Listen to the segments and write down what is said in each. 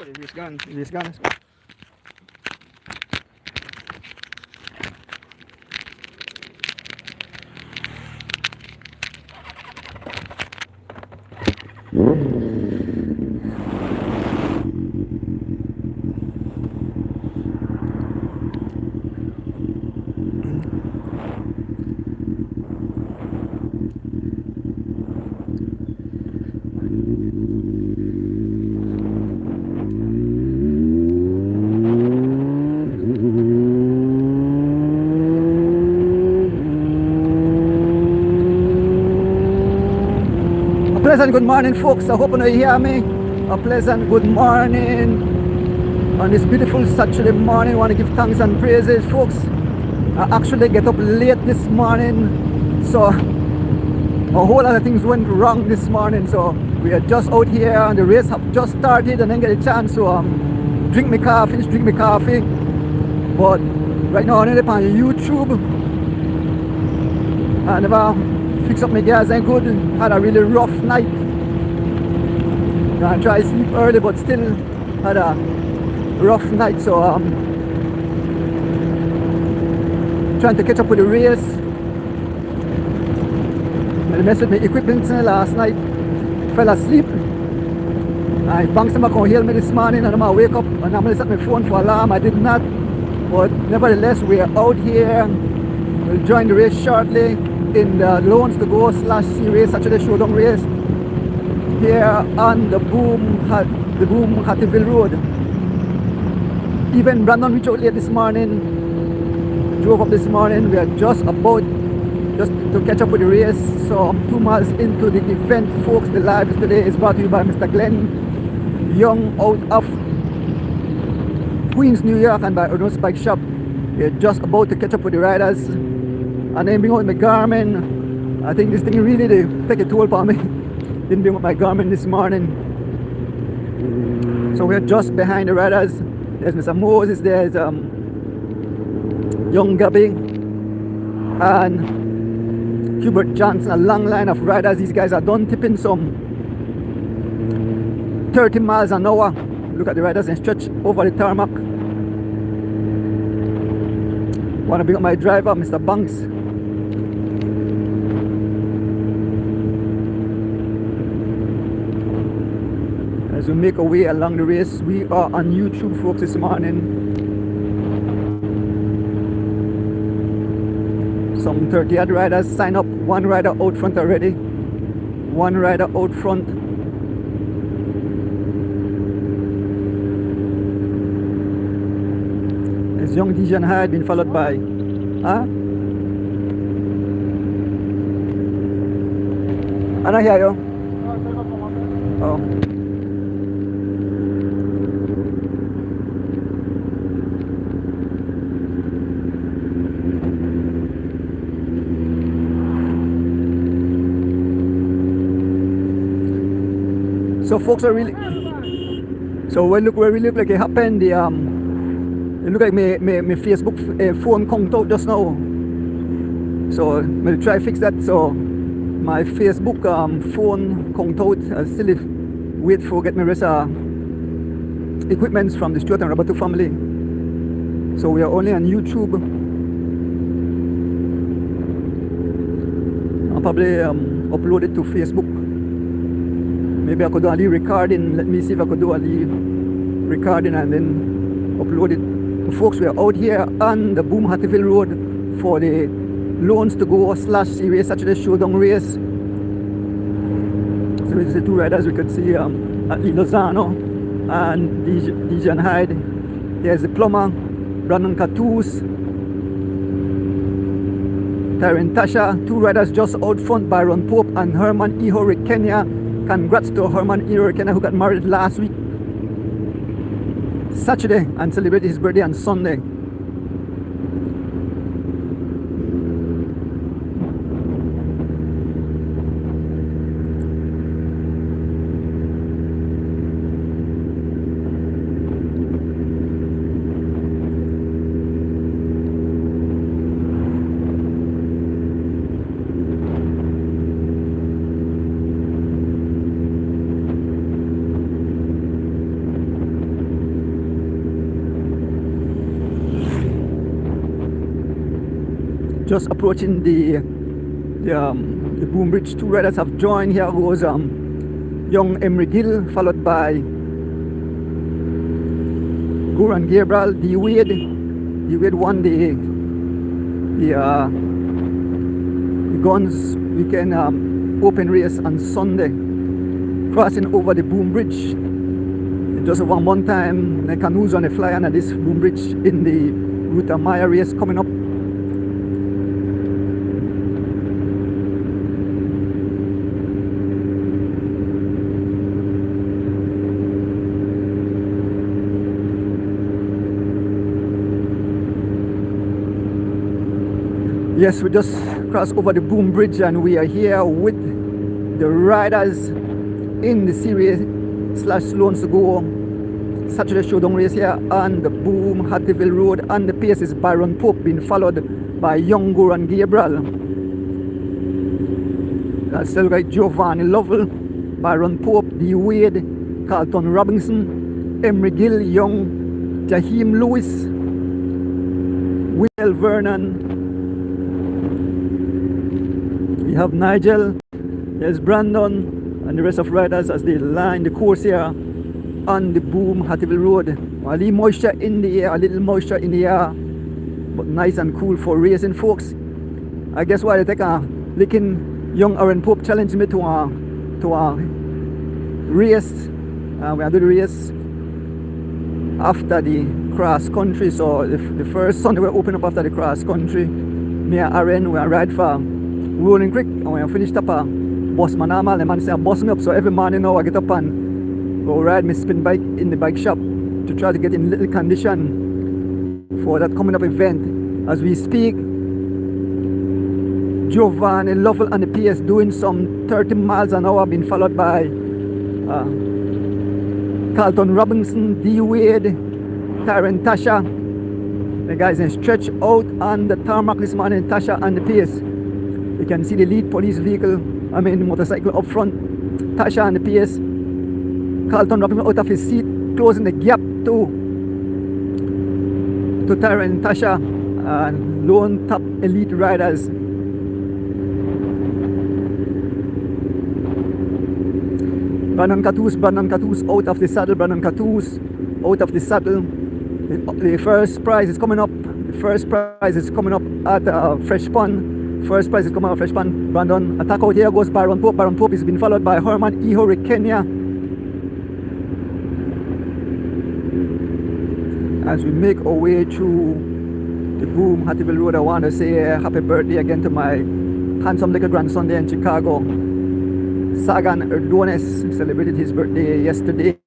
This gun. Pleasant good morning, folks. I hope you hear me. A pleasant good morning on this beautiful Saturday morning. I want to give thanks and praises, folks. I actually get up late this morning, so a whole lot of things went wrong this morning. So we are just out here, and the race have just started, and then get a chance to finish drink my coffee. But right now I'm on YouTube, and fix up my gas and good. Had a really rough night. I tried to sleep early, but still had a rough night. So trying to catch up with the race. I messed with my equipment last night. Fell asleep. I bounced them back on hill me this morning, and I'm gonna wake up and I'm gonna set my phone for alarm. I did not, but nevertheless we are out here. We'll join the race shortly in the Loans to Go /C race, Saturday showdown race here on the Boom Hattieville Road. Even Brandon reached out late this morning, drove up this morning. We are just to catch up with the race. So I'm 2 miles into the event, folks. The live today is brought to you by Mr. Glenn Young out of Queens, New York, and by Ordonez Bike Shop. We are just about to catch up with the riders. And then bring out my Garmin. I think this thing really did take a toll on me. Didn't bring out my Garmin this morning. So we're just behind the riders. There's Mr. Moses, there's Young Gabby and Hubert Johnson. A long line of riders. These guys are done tipping some 30 miles an hour. Look at the riders and stretch over the tarmac. Want to bring up my driver, Mr. Banks. As we make our way along the race, we are on YouTube, folks, this morning. Some 30 odd riders sign up. One rider out front already. One rider out front. There's Young DJ Hyde being followed by I don't hear you. Oh. So folks are really, so when we look like it happened, it look like my Facebook phone conked out just now. So I'm gonna try fix that. So my Facebook phone conked out. I still wait for get my rest equipments from the Stuart and Roberto family. So we are only on YouTube. I'll probably upload it to Facebook. Maybe I could do a little recording. Let me see if I could do a little recording and then upload it. Folks, we are out here on the Boom Hattieville Road for the Loans to Go /C race, Saturday showdown race. So it's the two riders we could see, Ali Lozano and DJ Hyde. There's the plumber, Brandon Catoos, Tyron Tasha. Two riders just out front, Byron Pope and Herman Ihore Kenya. Congrats to Herman Ihore Kenya, who got married last week, Saturday, and celebrated his birthday on Sunday. just approaching the boom bridge. Two riders have joined. Here goes young Emery Gill, followed by Goran Gabriel. D Wade won the guns weekend open race on Sunday, crossing over the boom bridge. Just one time, the canoes on the fly under this boom bridge in the Ruta Maya race coming up. Yes, we just crossed over the boom bridge and we are here with the riders in the series /Sloans to go Saturday showdown race here on the boom Hattieville Road. On the pace is Byron Pope, being followed by young Goran Gabriel. That's still got Giovanni Lovell, Byron Pope, D Wade, Calton Robinson, Emery Gill, young Jaheim Lewis, Will Vernon. We have Nigel, there's Brandon, and the rest of riders as they line the course here on the boom Hattieville Road. A little moisture in the air, but nice and cool for racing, folks. I guess why they take a licking young Aaron Pope challenged me to a race. We are doing the race after the cross country. So the first Sunday we open up after the cross country. Me and Aaron we ride for Rolling Creek, and when I finished up a bus my normal, the man say bus me up. So every morning now I get up and go ride my spin bike in the bike shop to try to get in little condition for that coming up event. As we speak, Giovanni Lovell on the PS doing some 30 miles an hour, being followed by Calton Robinson, D Wade, Tyron Tasha. The guys in stretch out on the tarmac this morning. Tasha on the PS. You can see the lead police vehicle, the motorcycle up front. Tasha on the PS. Calton Robinson out of his seat, closing the gap to Tyron and Tasha and lone top elite riders. Brandon Catus out of the saddle. The first prize is coming up. At Fresh Pond. Brandon attack out. Here goes Byron Pope. Byron Pope is being followed by Herman Ihori Kenya. As we make our way through the boom Hattieville Road, I want to say happy birthday again to my handsome little grandson there in Chicago. Sagan Ordonez celebrated his birthday yesterday.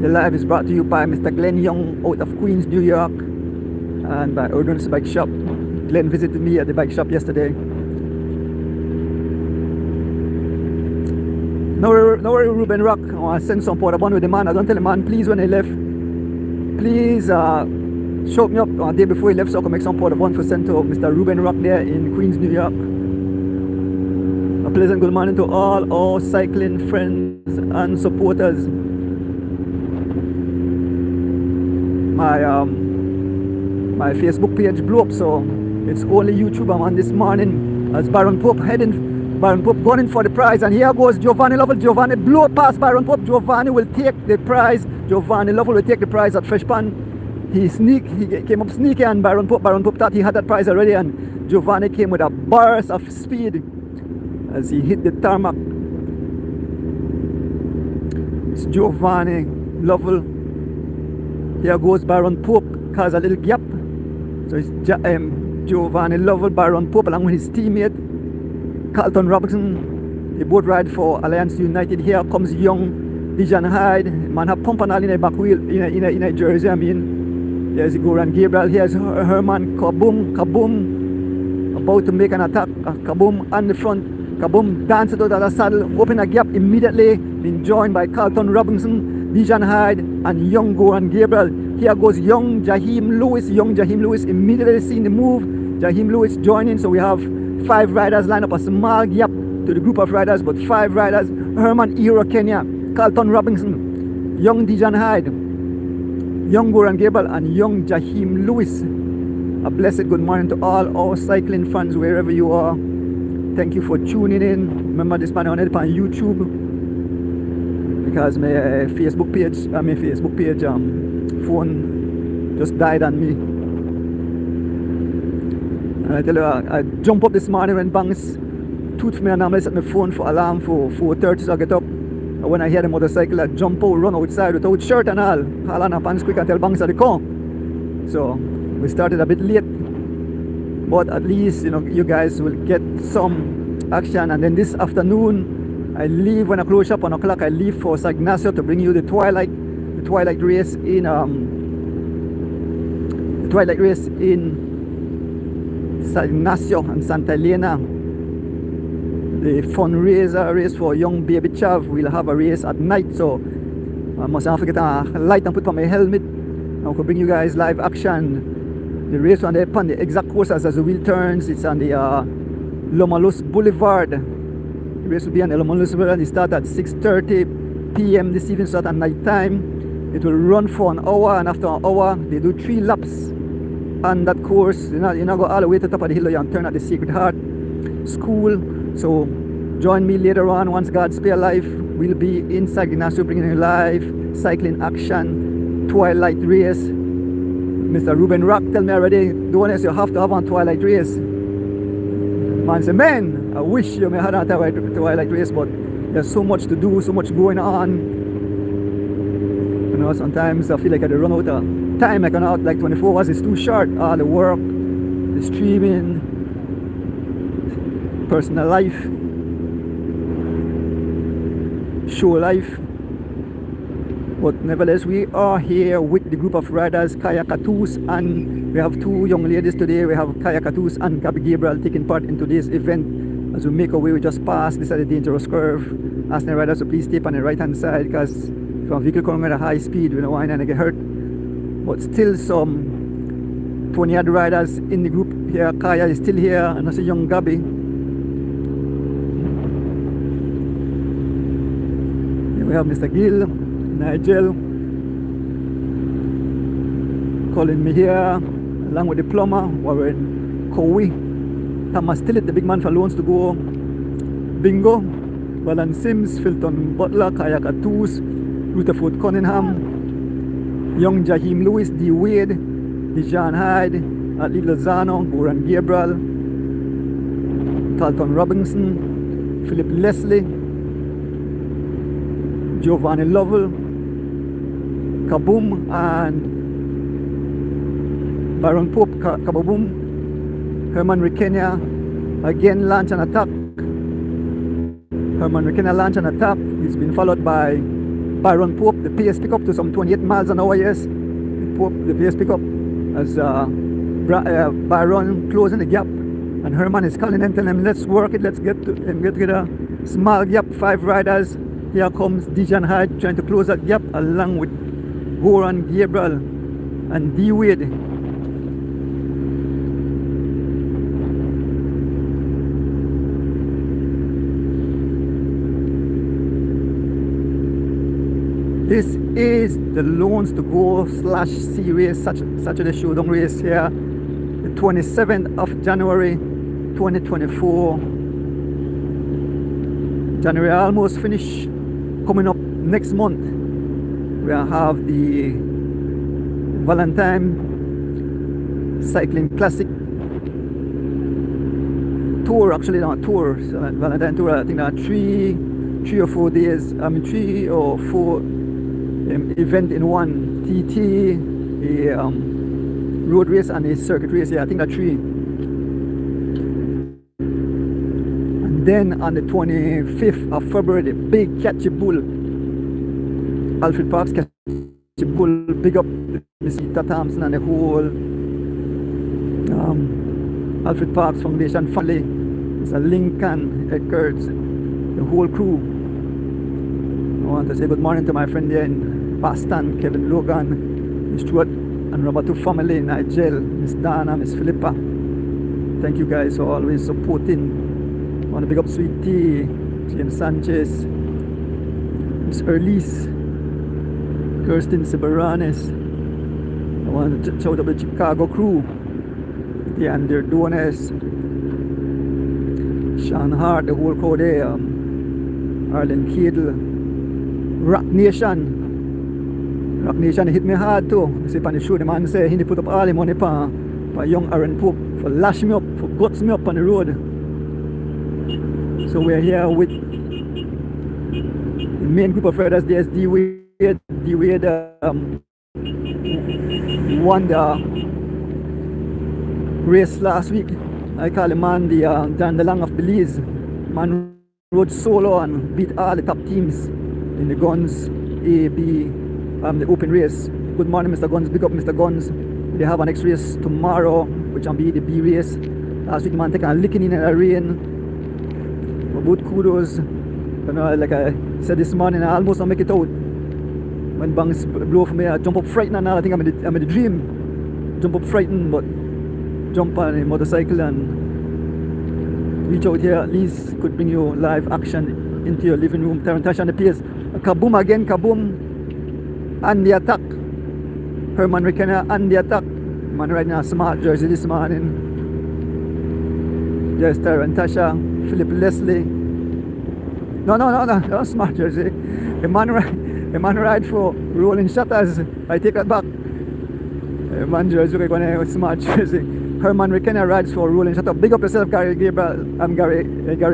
The live is brought to you by Mr. Glenn Young out of Queens, New York, and by Ordonez Bike Shop. Glenn visited me at the bike shop yesterday. No worry, Ruben Rock. I want to send some powder bun with the man. I don't tell the man, please, when he left, please show me up a day before he left so I can make some powder bun for send to Mr. Ruben Rock there in Queens, New York. A pleasant good morning to all our cycling friends and supporters. My Facebook page blew up, so it's only YouTube I'm on this morning. As Byron Pope going in for the prize, and here goes Giovanni Lovell. Giovanni blew past Byron Pope. Giovanni will take the prize. Giovanni Lovell will take the prize at Fresh Pond. He came up sneaky, and Byron Pope thought he had that prize already, and Giovanni came with a burst of speed as he hit the tarmac. It's Giovanni Lovell. Here goes Byron Pope, cause a little gap. So it's Giovanni Lovell, Byron Pope, along with his teammate Calton Robinson. They both ride for Alliance United. Here comes young Dijon Hyde. Man have pump and all in a back wheel in a jersey. There's Goran Gabriel. Here's Herman Kaboom about to make an attack. Kaboom on the front. Kaboom dances out of the saddle, open a gap immediately. Being joined by Calton Robinson, Dijon Hyde, and young Goran Gabriel. Here goes young Jaheim Lewis. Immediately seeing the move. Jaheim Lewis joining. So we have 5 riders line up, a small gap to the group of riders, but 5 riders. Herman Ihori Kenya, Calton Robinson, young Dijon Hyde, young Goran Gabriel and young Jaheim Lewis. A blessed good morning to all our cycling fans wherever you are. Thank you for tuning in. Remember this man on YouTube because my Facebook page phone just died on me. And I tell you, I jump up this morning when bangs tooth me, and normally set my phone for alarm for 4:30, so I get up. And when I hear the motorcycle, I jump out, run outside without shirt and all. Haul on a pants quick and tell bangs that they come. So we started a bit late, but at least you guys will get some action. And then this afternoon, I leave when I close shop 1 o'clock. I leave for San Ignacio to bring you the twilight race in San Ignacio and Santa Elena. The fundraiser race for young baby chav. We'll have a race at night, so I must not forget a light and put on my helmet. I could bring you guys live action. The race on the exact course as the wheel turns. It's on the Lomalus Boulevard. The race will be on the Lomalus Boulevard. It starts at 6:30 p.m. this evening, start at night time. It will run for an hour, and after an hour they do 3 laps on that course. You know, go all the way to the top of the hill and turn at the Sacred Heart School. So join me later on once God spare life. We'll be in San Ignacio bringing you live cycling action, twilight race. Mr. Ruben Rock tell me already, Ordonez, you have to have a twilight race. Man say, man, I wish you may have a twilight race, but there's so much to do, so much going on. Sometimes I feel like I run out of time. I cannot, like 24 hours is too short. All the work, the streaming, personal life, show life. But nevertheless, we are here with the group of riders, Kaya Katus, and we have 2 young ladies today. We have Kaya Katus and Gabby Gabriel taking part in today's event. As we make our way, we just passed this at a dangerous curve. Asking the riders to please stay on the right hand side, because if a vehicle coming at a high speed, we don't want anyone to get hurt. But still some 20 odd riders in the group here. Kaya is still here, and also young Gabby. Here we have Mr. Gill, Nigel, calling me here, along with the plumber, Warren Cowie, Thomas Tillett, the big man for loans to go, Bingo, Balan Sims, Filton Butler, Kaya Katus, Rutherford Cunningham, young Jaheim Lewis, D. Wade, Dijon Hyde, Ali Lozano, Goran Gabriel, Calton Robinson, Philip Leslie, Giovanni Lovell, Kaboom, and Baron Pope, Kaboom. Herman Rikenya again launch an attack. Herman Rikenya launch an attack. He's been followed by Byron Pope. The pace pick up to some 28 miles an hour, yes. Pope, the pace pick up as Byron closing the gap. And Herman is calling and telling him, let's work it, let's get together. Small gap, 5 riders. Here comes Dijon Hyde trying to close that gap along with Goran Gabriel and D. Wade. This is the Loans to Go /C race, Saturday Showdown race here, the 27th of January 2024. January almost finished. Coming up next month, we have the Valentine Cycling Classic Tour, actually not tour, so Valentine Tour. I think there are 3 or 4 days, 3 or 4 event in one, TT, a road race and a circuit race. Yeah, I think there are 3. Then on the 25th of February, the big Catchy Bull, Alfred Parks Catchy Bull, big up Mr. Thompson and the whole Alfred Parks Foundation family, Mr. Lincoln, Ed Kurtz, the whole crew. I want to say good morning to my friend there in Boston, Kevin Logan, Miss Stuart and Roberto family, Nigel, Miss Dana, Miss Philippa. Thank you guys for always supporting. I want to pick up Sweet Tea, James Sanchez, Miss Erlise, Kirsten Sibaranes, want to shout out the Chicago crew. The Ordonez, Sean Hart, the whole crowd there. Arlen Cadle, Rock Nation hit me hard too. You see on the show, the man say he put up all the money for young Aaron Pope, for lash me up, for guts me up on the road. So we're here with the main group of riders. There's D Wade won the race last week. I call him man the Dan DeLong of Belize. Man rode solo and beat all the top teams in the guns A, B, the open race. Good morning, Mr. Guns. Big up, Mr. Guns. They have an next race tomorrow, which will be the B race. Last week, man, taking a licking in the rain. But both kudos. You know, like I said this morning, I almost don't make it out. When bangs blow for me, I jump up frightened and all. I think I'm in the dream. Jump up frightened, but jump on a motorcycle and reach out here. At least could bring you live action into your living room. Tarantash on the pace. Kaboom again, kaboom. And the attack. Herman Rekenna and the attack. Man riding a smart jersey this morning. There's Tarantasha, Philip Leslie. No, smart jersey. A man ride for rolling shutters. I take that back. A man jersey look like a smart jersey. Herman Rekenna rides for rolling shutter. Big up yourself, Gary Gabriel. I'm Gary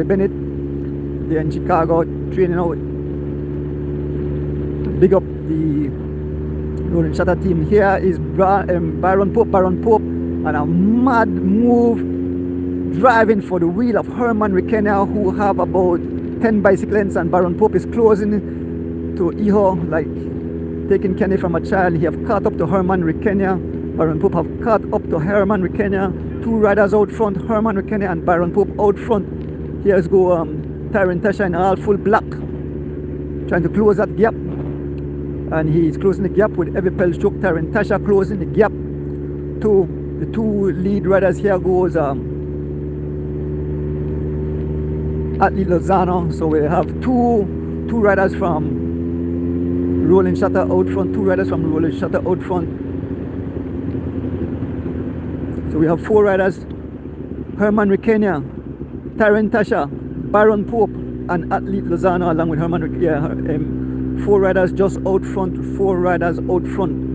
Bennett. They're in Chicago training out. Big up the rolling shutter team. Here is Baron Pope, and a mad move driving for the wheel of Herman Rekenna, who have about 10 bicycles, and Baron Pope is closing to Iho, like taking Kenny from a child. He have caught up to Herman Rekenna. Baron Pope have caught up to Herman Rekenna. Two riders out front, Herman Rekenna and Baron Pope out front. Here's go Tarantasha in all full black, trying to close that gap. And he's closing the gap with every pedal stroke. Tarantasha closing the gap to the two lead riders. Here goes Atlee Lozano. So we have two riders from Rolling Shutter out front, two riders from Rolling Shutter out front. So we have four riders: Herman Rekenna, Tarantasha, Baron Pope, and Atlee Lozano, along with Herman Rekenna. Four riders just out front, four riders out front.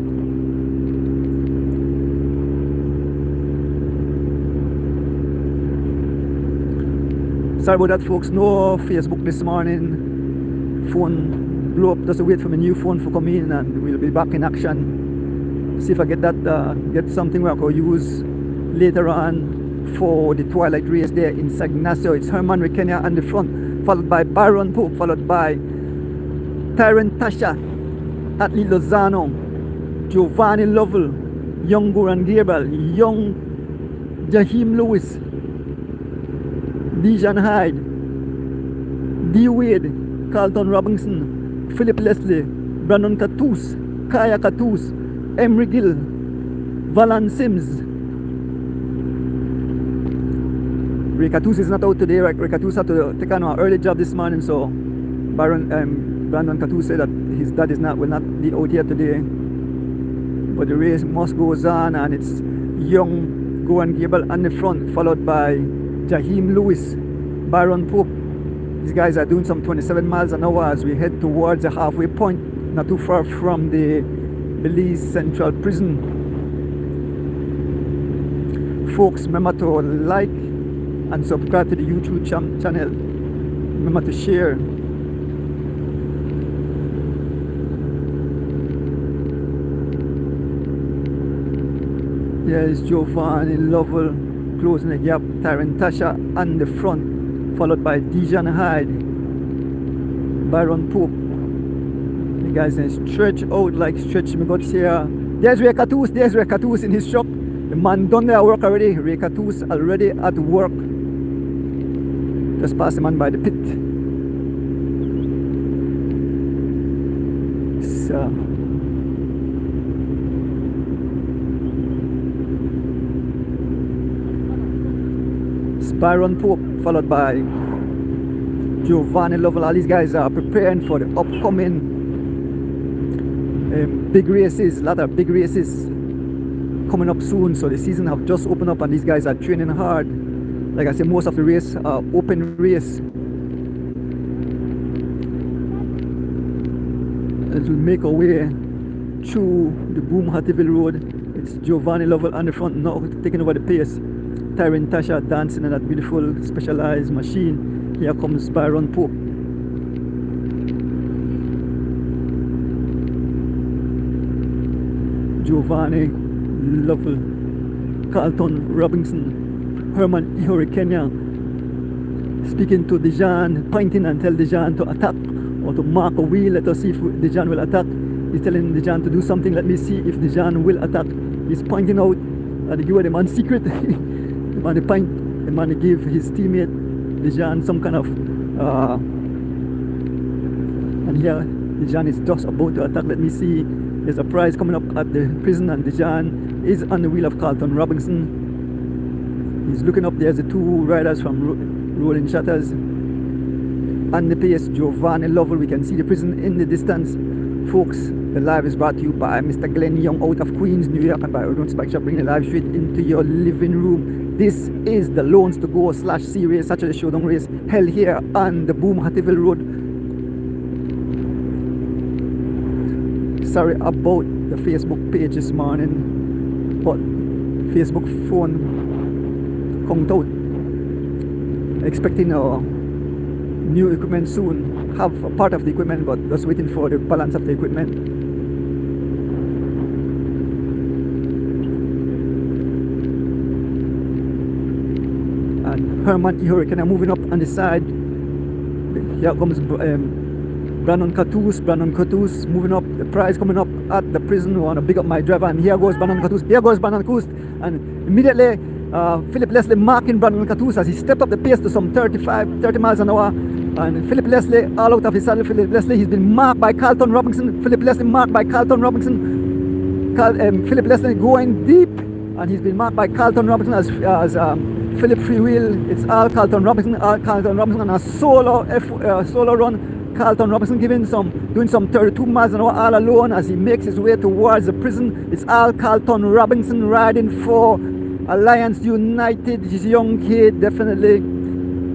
Sorry about that, folks. No Facebook this morning. Phone blew up. Just wait for my new phone for come in, and we'll be back in action. See if I get that, get something where I can use later on for the twilight race there in San Ignacio. It's Herman Rekenna on the front, followed by Baron Pope, followed by Tarantasha, Atlee Lozano, Giovanni Lovell, young Goran Gabriel, young Jaheim Lewis, Dijon Hyde, D Wade, Calton Robinson, Philip Leslie, Brandon Catus, Kaya Catus, Emery Gill, Valan Sims. Ray Catus is not out today. Ray Catus had to take on an early job this morning, so Brandon Catus said that his dad will not be out here today. But the race must goes on, and it's young Goran Gabriel on the front, followed by Jaheim Lewis, Baron Pope. These guys are doing some 27 miles an hour as we head towards the halfway point, not too far from the Belize Central Prison. Folks, remember to like and subscribe to the YouTube channel. Remember to share. Here is Giovanni Lovell closing the gap. Tarantasha on the front, followed by Dijon Hyde, Baron Pope. You guys can stretch out like stretch me guts here. There's Ray Catus in his truck. The man done their work already. Ray Catus already at work. Just pass the man by the pit. So Baron Pope, followed by Giovanni Lovell. All these guys are preparing for the upcoming big races, a lot of big races. coming up soon, so the season have just opened up and these guys are training hard. Like I said, most of the race are open race. As we make our way through the Boom Hattieville Road, it's Giovanni Lovell on the front now, taking over the pace. Tyron Tasha dancing in that beautiful specialized machine. Here comes Byron Pope. Giovanni Lovell, Calton Robinson, Herman Ihori Kenya speaking to Dejan, pointing and tell Dejan to attack or to mark a wheel. Let us see if Dejan will attack. He's telling Dejan to do something. Let me see if Dejan will attack. He's pointing out and give the man secret. The man give his teammate Dejan some kind of and here Dejan is just about to attack. Let me see. There's a prize coming up at the prison and Dejan is on the wheel of Calton Robinson. He's looking up. There's the two riders from Rolling Shutters. On the pace, Giovanni Lovell. We can see the prison in the distance. Folks, the live is brought to you by Mr. Glenn Young out of Queens, New York, and by Ordonez Bike Shop, bringing the live straight into your living room. This is the Loans to Go / Series Saturday Showdown race held here on the Boom Hattieville Road. Sorry about the Facebook page this morning, but Facebook phone comes out. Expecting a new equipment soon. Have a part of the equipment, but just waiting for the balance of the equipment. And Herman Ihori moving up on the side. Here comes Brandon Catus moving up. The prize coming up at the prison. We want to big up my driver, and here goes Brandon Catus. And immediately Philip Leslie marking Brandon Catus as he stepped up the pace to some 30 miles an hour. And Philip Leslie all out of his saddle. Philip Leslie, he's been marked by Calton Robinson. Philip Leslie marked by Calton Robinson. Philip Leslie going deep, and he's been marked by Calton Robinson as Philip Freewheel. It's all Calton Robinson on a solo run. Calton Robinson doing some 32 miles an hour all alone as he makes his way towards the prison. It's all Calton Robinson riding for Alliance United. His young kid, definitely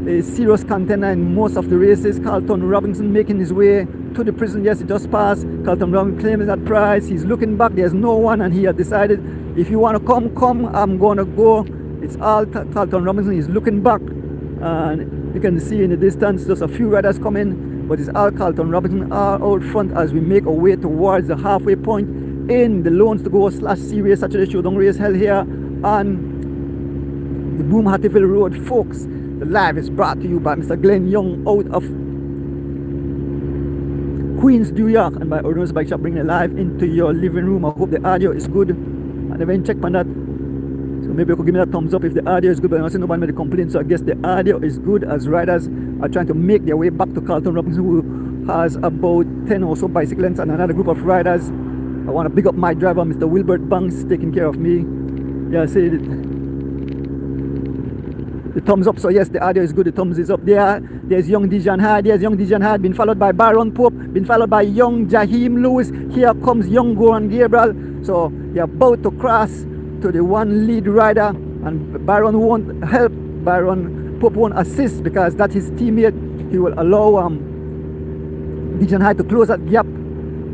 a serious contender in most of the races. Calton Robinson making his way to the prison. Yes, he just passed. Calton Robinson claiming that prize. He's looking back. There's no one, and he had decided, if you want to come. I'm going to go. It's all Calton Robinson. He's looking back, and you can see in the distance just a few riders coming, but it's all Calton Robinson all out front as we make our way towards the halfway point in the Loans to Go / Series Saturday Showdown race held here on the Boom Hattieville Road. Folks, the live is brought to you by Mr. Glenn Young out of Queens, New York, and by Ordonez Bike Shop, bringing it live into your living room. I hope the audio is good. I never even checked on that, so maybe you could give me that thumbs up if the audio is good, but I don't see nobody made a complaint, so I guess the audio is good as riders are trying to make their way back to Calton Robinson, who has about 10 or so bicyclists and another group of riders. I want to big up my driver, Mr. Wilbert Banks, taking care of me. Yeah, I see it. The thumbs up, so yes, the audio is good. The thumbs is up there. There's young Dejan Hyde. Been followed by Byron Pope, been followed by young Jaheim Lewis. Here comes young Goran Gabriel. So you're about to cross to the one lead rider, and Byron won't help. Byron Pope won't assist because that's his teammate. He will allow Dejan Hyde to close that gap.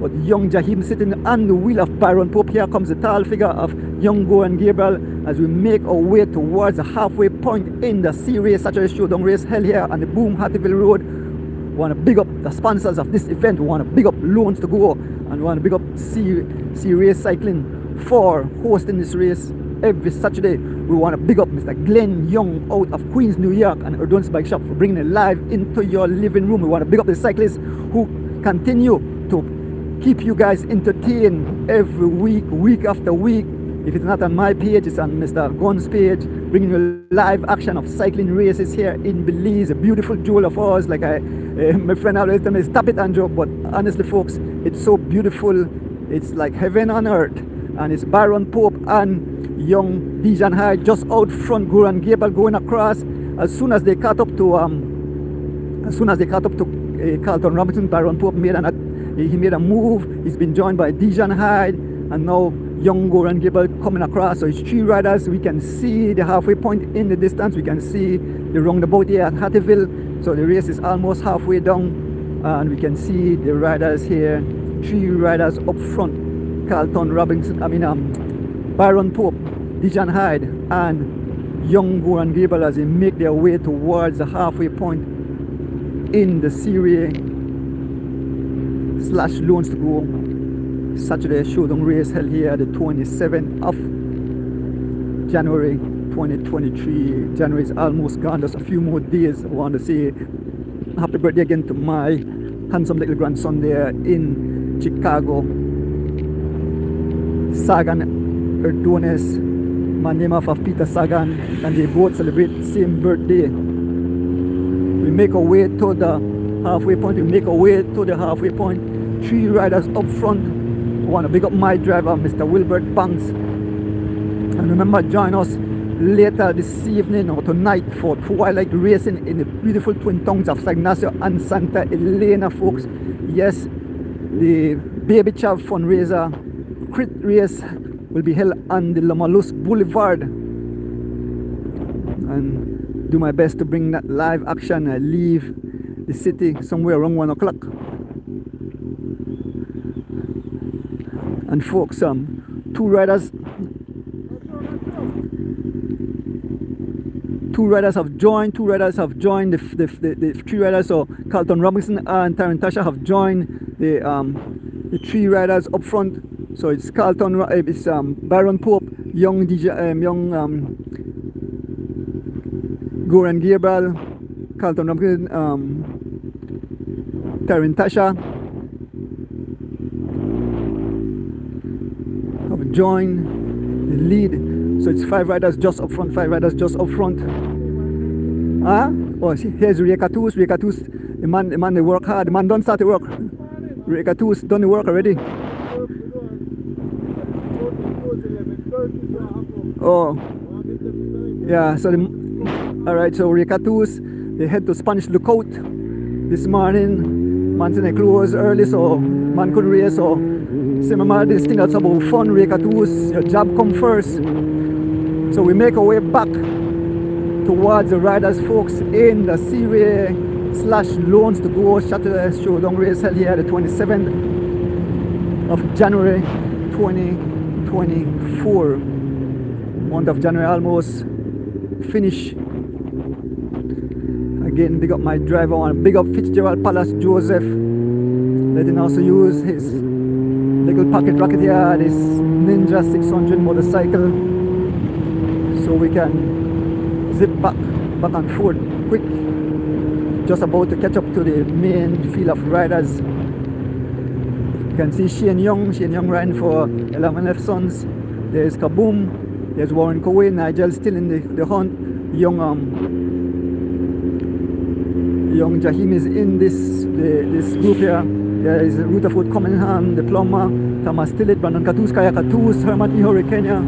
But young Jaheim sitting on the wheel of Byron Pope. Here comes the tall figure of young Goran Gabriel as we make our way towards the halfway point in the Series Saturday Showdown race held here on the Boom Hattieville Road. We want to big up the sponsors of this event. We want to big up Loans to Go, and we want to big up Series Cycling for hosting this race every Saturday. We want to big up Mr. Glenn Young out of Queens, New York, and Ordonez Bike Shop for bringing it live into your living room. We want to big up the cyclists who continue to keep you guys entertained every week after week. If it's not on my page, it's on Mr. Gunn's page, bringing you live action of cycling races here in Belize, a beautiful jewel of ours. Like my friend always tells me, stop it, Andrew, but honestly folks, it's so beautiful. It's like heaven on earth. And it's Byron Pope and young Dejan Hyde just out front. Goran Gabriel going across. As soon as they caught up to Calton Robinson, Byron Pope made a move. He's been joined by Dejan Hyde, and now Young Goran Gable coming across. So it's 3 riders. We can see the halfway point in the distance. We can see the roundabout here at Hattieville. So the race is almost halfway down, and we can see the riders here. 3 riders up front: Calton Robinson, Byron Pope, Dijon Hyde, and Young Goran Gable as they make their way towards the halfway point in the Series / Loans to Go Saturday showdown race held here the 27th of January 2023. January is almost gone, just a few more days. I want to say happy birthday again to my handsome little grandson there in Chicago, Sagan Ordonez, man name of Peter Sagan, and they both celebrate same birthday. We make our way to the halfway point. 3 riders up front. I want to big up my driver, Mr. Wilbert Banks. And remember, join us later this evening or tonight for twilight racing in the beautiful twin towns of San Ignacio and Santa Elena, folks. Yes, the Baby Chav fundraiser crit race will be held on the Lomalus Boulevard. And do my best to bring that live action. I leave the city somewhere around 1 o'clock. And folks, 2 riders have joined. The 3 riders, so Calton Robinson and Tarantasha have joined the 3 riders up front. So it's Byron Pope, Young Goran Gable, Calton Robinson, Tarantasha have joined the lead. So it's 5 riders just up front. Oh, see, here's Rekatus. The man they work hard. The man don't start to work. Rekatus done the work already. Oh, yeah. So alright. So Rekatus, they head to Spanish Lookout this morning. Man said they close early, so man couldn't race. So remember this thing that's about fun. Rekatus, your job come first. So we make our way back towards the riders, folks, in the Series / Loans to Go Saturday showdown race held here the 27th of January 2024. Month of January almost finished. Again, big up my driver and big up Fitzgerald Palace Joseph. Let him also use his little pocket rocket here, this Ninja 600 motorcycle, so we can zip back and forth quick. Just about to catch up to the main field of riders. You can see Shane Young riding for 11 Left Sons. There's Kaboom, there's Warren Cowie, Nigel still in the hunt. Young Jahim is in this group here. There is Rutherford Cunningham, the plumber, Thomas Tillett, Brandon Katus, Kaya Katus, Herman Ihore Kenya,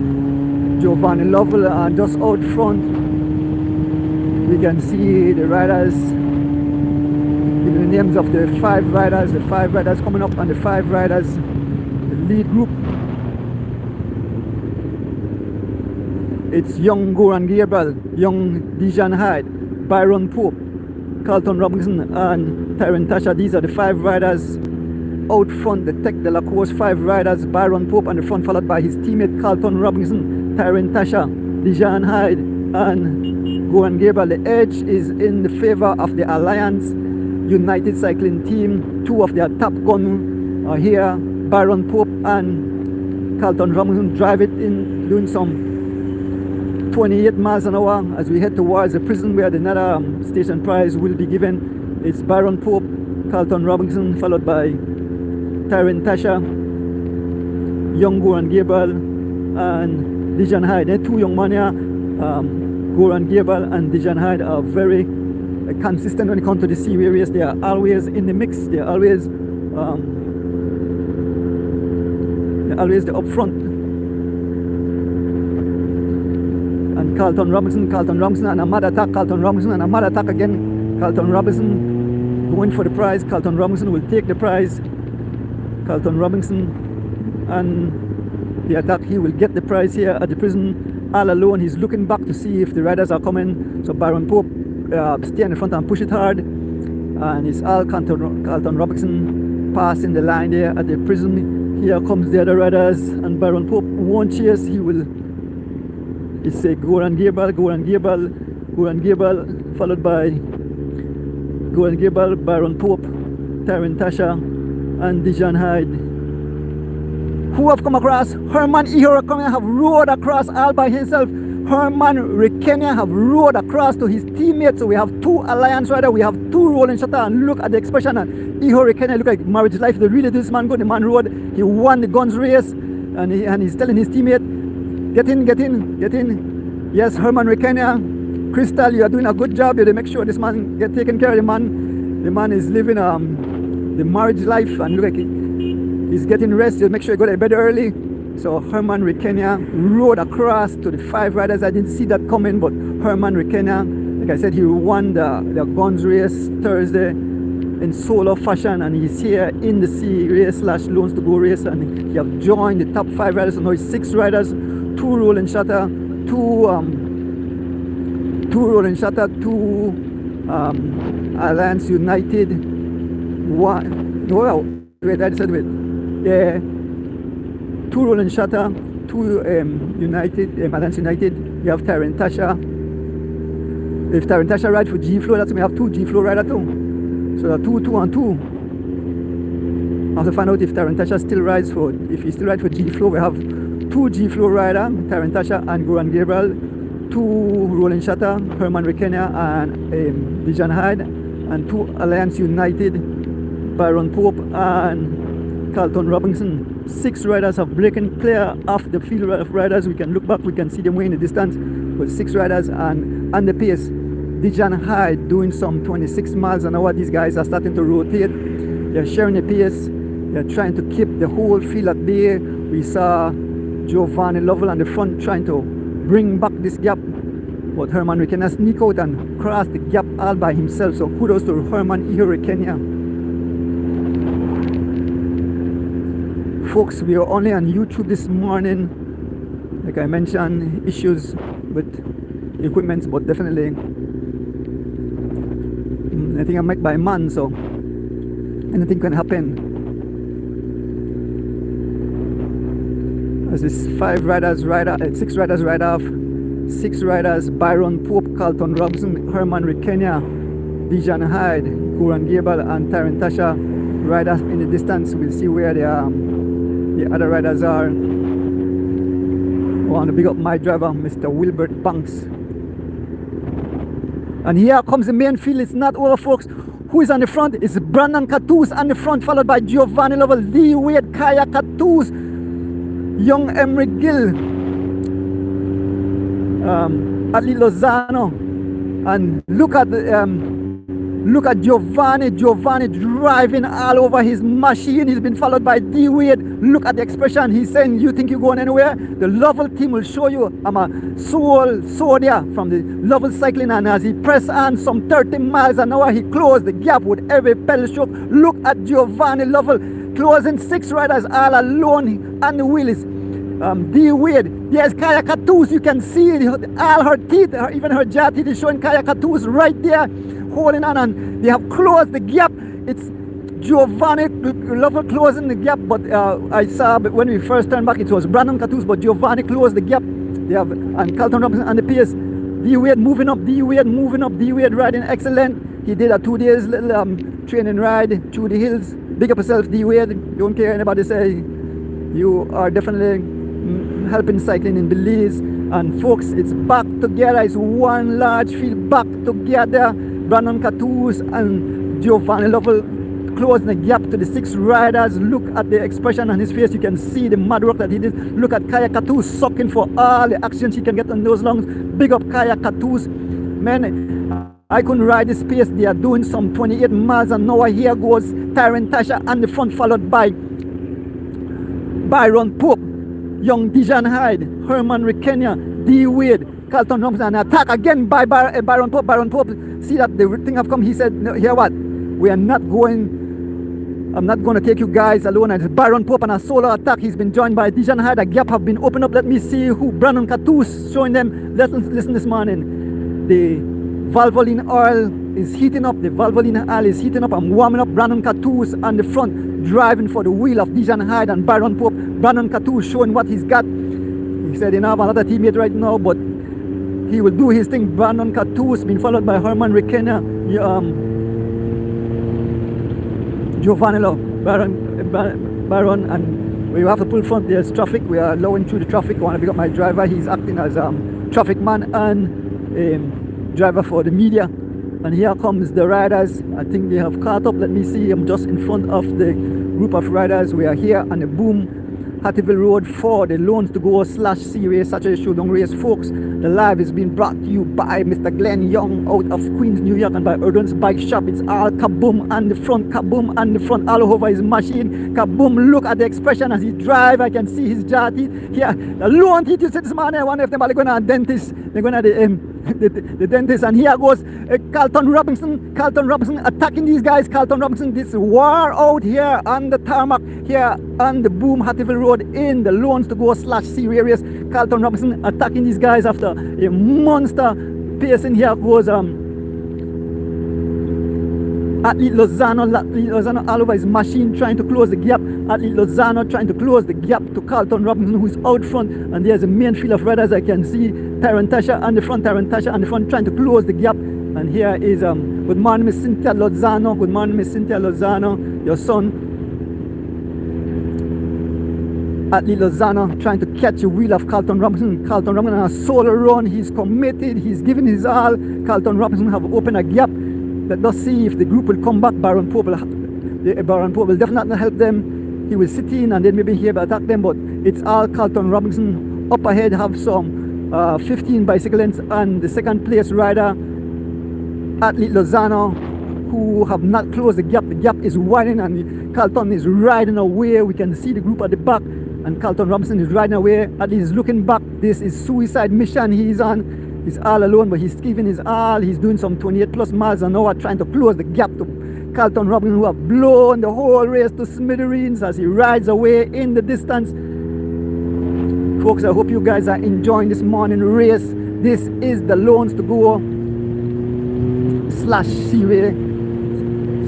Giovanni Lovell, and just out front we can see the riders, even the names of the 5 riders coming up, and the 5 riders, the lead group. It's Young Goran Gable, Young Dijon Hyde, Byron Pope, Calton Robinson, and Tarantasha. These are the 5 riders out front. The Tech de la Course 5 riders, Byron Pope on the front, followed by his teammate Calton Robinson, Tarantasha, Dijon Hyde, and Goran Gable. The edge is in the favor of the Alliance United Cycling Team. 2 of their top gun are here. Byron Pope and Calton Robinson drive it in, doing some 28 miles an hour as we head towards the prison where the Nada station prize will be given. It's Byron Pope, Calton Robinson, followed by Tarantasha, Young Goran Gable, and Dijon Hyde. They're 2 young men here. Goran Gable and Dijon Hyde are very consistent when it comes to the Series race. They are always in the mix. They are always the up front. And Calton Robinson and Ahmad Attack. Calton Robinson and Ahmad Attack again. Calton Robinson going for the prize. Calton Robinson will take the prize. Calton Robinson and the attack. He will get the prize here at the prison all alone. He's looking back to see if the riders are coming. So Byron Pope stay in the front and push it hard. And it's all Calton Robinson passing the line there at the prison. Here comes the other riders, and Byron Pope won't chase. It's a Goran Gable, followed by Goran Gable, Byron Pope, Tyron Tasha, and Dijon Hyde. Who have come across? Herman Ihora have rode across all by himself. Herman Rekenia have rode across to his teammates. So we have two Alliance riders, we have two rolling shutter, and look at the expression. And Ihora Rekenia look like marriage life. They really do this man good. The man rode. He won the guns race, and he's telling his teammate, get in. Yes, Herman Rekenia, Crystal, you are doing a good job. You make sure this man get taken care of. The man is living the marriage life, and look like he's getting rest. You make sure you go to bed early. So Herman Rekenia rode across to the 5 riders. I didn't see that coming, but Herman Rekenia, like I said, he won the guns race Thursday in solo fashion, and he's here in the C race / loans to go race, and he have joined the top 5 riders. So now it's 6 riders, 2 rolling shutter, 2 rolling shutter, 2 Alliance United, 1. Well, wait, I decided wait. Yeah. 2 rolling shutter, 2 United, Alliance United. You have Tyron Tasha. If Tyron Tasha ride for G Flow, that's we have 2 G Flow rider too. So 2 and 2. I have to find out if Tyron Tasha still rides for. If he still rides for G Flow, we have 2 G Flow rider, Tyron Tasha and Goran Gabriel. 2 rolling shutter, Herman Rekenia and Dijon Hyde, and 2 Alliance United, Byron Pope and Calton Robinson. 6 riders have broken clear off the field of riders. We can look back, we can see them way in the distance. But 6 riders, and on the pace, Dijon Hyde doing some 26 miles an hour. These guys are starting to rotate. They're sharing the pace. They're trying to keep the whole field at bay. We saw Giovanni Lovell on the front trying to bring back this gap. But Herman Rekenia sneak out and cross the gap all by himself. So kudos to Herman Rekenia. Folks, we are only on YouTube this morning. Like I mentioned, issues with equipment, but definitely I think I'm made by man, so anything can happen. As this 6 riders ride off. 6 riders, Byron Pope, Calton Robinson, Herman Rekenia, Dijon Hyde, Goran Gable, and Tyron Tasha ride off in the distance. We'll see where the other riders are. I want to big up my driver, Mr. Wilbert Banks. And here comes the main field. It's not over, folks. Who is on the front? It's Brandon Cattouse on the front, followed by Giovanni Lovell, Lee Wade, Kaya Cattouse, Young Emery Gill, Ali Lozano, and look at Giovanni driving all over his machine. He's been followed by D Wade. Look at the expression. He's saying, you think you're going anywhere? The Lovell team will show you. I'm a sole soldier from the Lovell cycling, and as he pressed on some 30 miles an hour, he closed the gap with every pedal stroke. Look at Giovanni Lovell closing 6 riders all alone on the wheels. D Wade. There's Kaya Cattouse. You can see all her teeth, even her jaw teeth is showing Kaya Cattouse right there, holding on, and they have closed the gap. It's Giovanni Lovell closing the gap, but I saw when we first turned back, it was Brandon Cattouse, but Giovanni closed the gap. They have and Calton Robinson on the pace. D Wade moving up, D Wade riding excellent. He did a 2 days little training ride through the hills. Big up yourself, D Wade. Don't care anybody say. You are definitely helping cycling in Belize. And folks, it's back together. It's one large field back together. Brandon Cattouse and Giovanni Lovell closing the gap to the 6 riders. Look at the expression on his face. You can see the mad work that he did. Look at Kaya Cattouse sucking for all the oxygen she can get on those lungs. Big up Kaya Cattouse. Man, I couldn't ride this pace. They are doing some 28 miles an hour. Here goes Tyron Tasha on the front, followed by Byron Pope, Young Dijon Hyde, Herman Rekenia, D Wade, Calton Robinson. And attack again by Byron Pope. Byron Pope, see that the thing have come. He said, no, here what? We are not going I'm not going to take you guys alone. It's Byron Pope on a solo attack. He's been joined by Dijon Hyde. The gap have been opened up. Let me see who. Brandon Catus showing them. Listen this morning. The Valvoline oil is heating up. The Valvoline oil is heating up. I'm warming up. Brandon Catus on the front, driving for the wheel of Dijon Hyde and Byron Pope. Brandon Catus showing what he's got. He said he don't have another teammate right now, but he will do his thing. Brandon Catus being followed by Herman Requena, Giovanello, Baron, and we have to pull front. There's traffic. We are allowing through the traffic. I want to pick up my driver. He's acting as traffic man and driver for the media. And here comes the riders. I think they have caught up. Let me see. I'm just in front of the group of riders. We are here on the Boom Hattieville Road for the Loans to Go / C race, Saturday Showdown race, folks. The live is being brought to you by Mr. Glenn Young out of Queens, New York, and by Ordonez Bike Shop. It's all kaboom on the front, kaboom on the front, all over his machine. Kaboom, look at the expression as he drive. I can see his jaw teeth. Here, the loan teeth you see this morning. I wonder if them are going to a dentist. They're going to the dentist. And here goes Calton Robinson. Calton Robinson attacking these guys. Calton Robinson, this war out here on the tarmac, here on the Boom Hattieville Road in the Loans to Go / C race. Calton Robinson attacking these guys after a monster pace. In here goes Athlete Lozano all over his machine trying to close the gap. Athlete Lozano trying to close the gap to Calton Robinson, who is out front. And there's a main field of riders. I can see Tarantasha on the front, trying to close the gap. And here is good morning, Miss Cynthia Lozano. Good morning, Miss Cynthia Lozano. Your son Athlete Lozano trying to catch the wheel of Calton Robinson. Calton Robinson on a solo run. He's committed. He's giving his all. Calton Robinson have opened a gap. Let us see if the group will come back. Baron Pope will definitely help them. He will sit in and then maybe here attack them. But it's all Calton Robinson. Up ahead have some 15 bicycle lengths and the second place rider Athlete Lozano, who have not closed the gap. The gap is widening and Calton is riding away. We can see the group at the back. And Calton Robinson is riding away. At least looking back. This is suicide mission he's on. He's all alone, but he's giving his all. He's doing some 28 plus miles an hour trying to close the gap to Calton Robinson, who have blown the whole race to smithereens as he rides away in the distance. Folks, I hope you guys are enjoying this morning race. This is the Loans to Go / C race,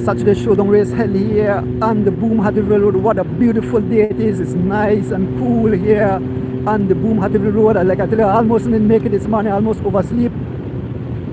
Saturday Showdown race held here on the Boom Hattieville Road. What a beautiful day it is. It's nice and cool here on the Boom Hattieville Road. Like I tell you, I almost didn't make it this morning. I almost oversleep.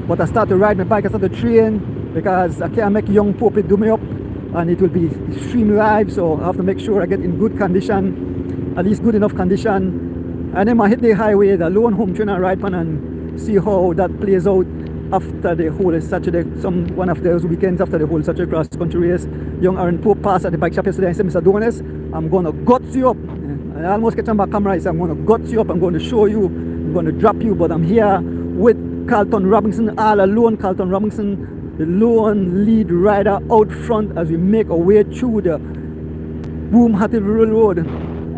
But I started to ride my bike. I started to train because I can't make young Pope do me up. And it will be streamed live. So I have to make sure I get in good condition. At least good enough condition. And then I hit the highway, the lone home train and ride pan and see how that plays out after the whole Saturday, one of those weekends after the whole Saturday cross country race. Young Aaron Pope passed at the bike shop yesterday and said, Mr. Ordonez, I'm going to guts you up. And I almost catch on my camera. I said, I'm going to guts you up. I'm going to show you. I'm going to drop you. But I'm here with Calton Robinson all alone. Calton Robinson, the lone lead rider out front as we make our way through the Boom Hattieville Road.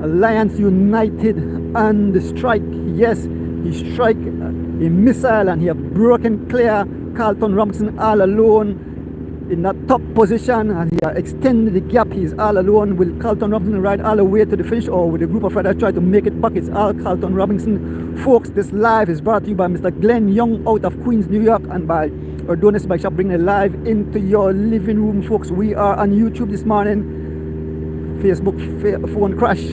Alliance United and the strike. Yes, he strike a missile and he have broken clear. Calton Robinson all alone in that top position and he have extended the gap. He's all alone. Will Calton Robinson ride all the way to the finish, or with a group of riders try to make it back? It's all Calton Robinson. Folks, this live is brought to you by Mr. Glenn Young out of Queens, New York, and by Ordonez Bike Shop, bringing it live into your living room. Folks, we are on YouTube this morning. Facebook phone crash.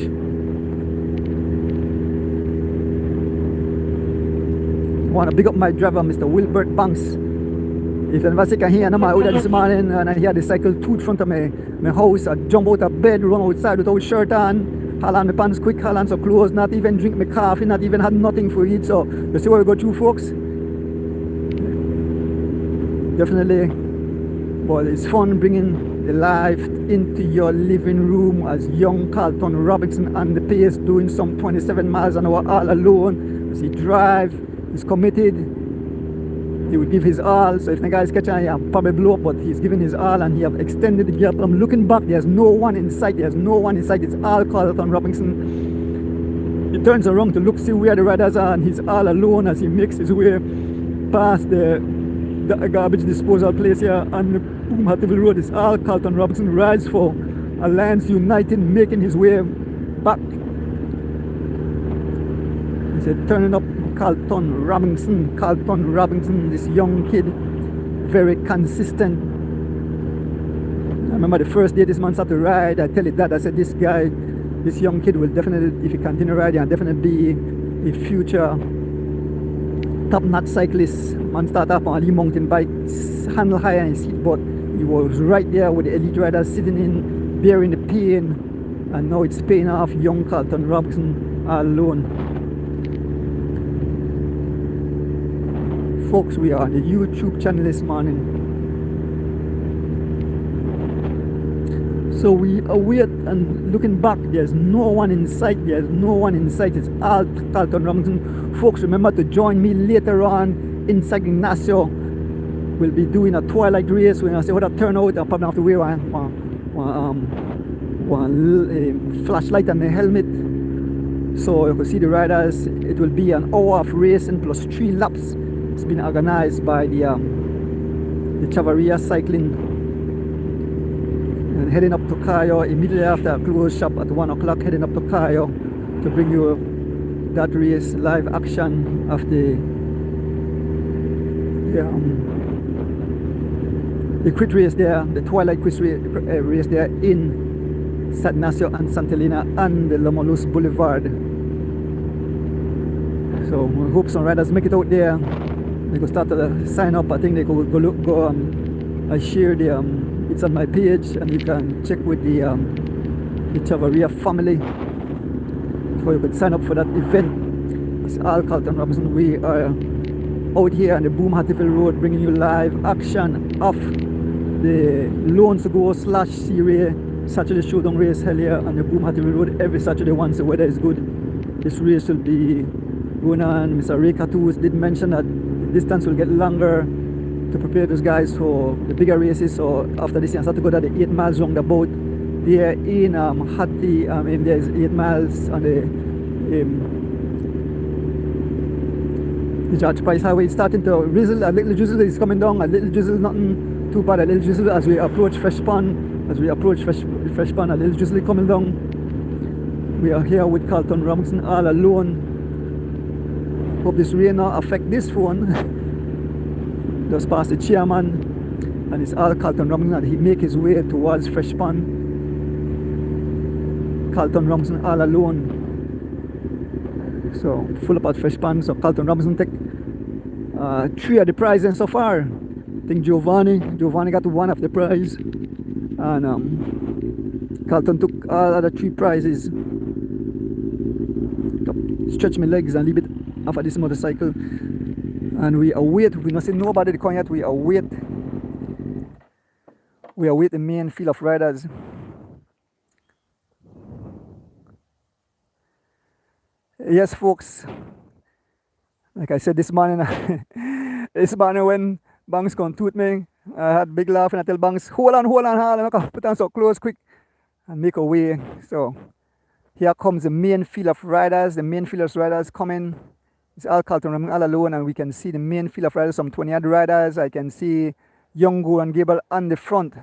I want to big up my driver, Mr. Wilbert Banks. If anybody can hear him out there this morning and I hear the cycle to in front of my house, I jump out of bed, run outside without shirt on, haul on my pants quick, haul on some clothes, not even drink my coffee, not even had nothing for it. So you see what we go through, folks? Definitely. Well, it's fun bringing the life into your living room as young Calton Robinson on the pace, doing some 27 miles an hour all alone as he drive. He's committed. He will give his all. So if the guys catch on, he'll probably blow up, but he's giving his all and he have extended the gap. I'm looking back, there's no one in sight. There's no one in sight. It's all Calton Robinson. He turns around to look, see where the riders are, and he's all alone as he makes his way past the garbage disposal place here on the Boom Hattieville Road. It's all Calton Robinson rides for Alliance United making his way back. He said turning up Calton Robinson, this young kid, very consistent. I remember the first day this man started to ride, I tell it that I said this young kid will definitely, if he continue riding, and definitely be a future top-notch cyclist. Man started up on a mountain bike, handle high on his seat, but he was right there with the elite riders sitting in, bearing the pain, and now it's paying off. Young Calton Robinson alone. Folks, we are on the YouTube channel this morning. So we await and looking back, there's no one in sight, it's all Calton Robinson. Folks, remember to join me later on inside Ignacio. We'll be doing a twilight race. We're gonna see how that turn out. I'll probably have to wear one flashlight and a helmet, so you can see the riders. It will be an hour of racing plus 3 laps. It's been organized by the Chavaria Cycling. And heading up to Cayo immediately after a close shop at 1 o'clock, heading up to Cayo to bring you that race, live action of the crit race there, the twilight quiz race there in San Ignacio and Santa Elena and the Lomolus Boulevard. So we hope some riders make it out there. They could start to sign up. I think they could go I share the it's on my page, and you can check with the Chavaria family, so you could sign up for that event. It's all Calton Robinson. We are out here on the Boom Hatfield Road bringing you live action of the Loans to Go / Series Saturday Showdown race held here on the Boom Hatfield Road every Saturday once the weather is good. This race will be going on. Mr. Ray Catus did mention that the distance will get longer to prepare those guys for the bigger races. So after this, you start to go to the 8 miles round the boat there in Hattie. There's 8 miles on the George Price Highway. It's starting to drizzle. A little drizzle is coming down. A little drizzle, nothing too bad. A little drizzle as we approach Fresh Pond. A little drizzle coming down. We are here with Calton Robinson all alone. Hope this rain not affect this phone. Just past the chairman, and it's all Calton Robinson, and he make his way towards Fresh Pond. Calton Robinson all alone. So full up at Fresh Pond. So Calton Robinson take 3 of the prizes so far. I think Giovanni got 1 of the prize, and Calton took all other 3 prizes. Stretch my legs and leave it off of this motorcycle. And we await, we not see nobody to come yet. We await the main field of riders. Yes, folks, like I said this morning, when Banks come toot me, I had big laugh, and I tell Banks, hold on, put on so close quick and make a way. So here comes the main field of riders. The main field of riders coming. It's all Calton Robinson all alone, and we can see the main field of riders, some 20-odd riders. I can see Youngo and Gable on the front.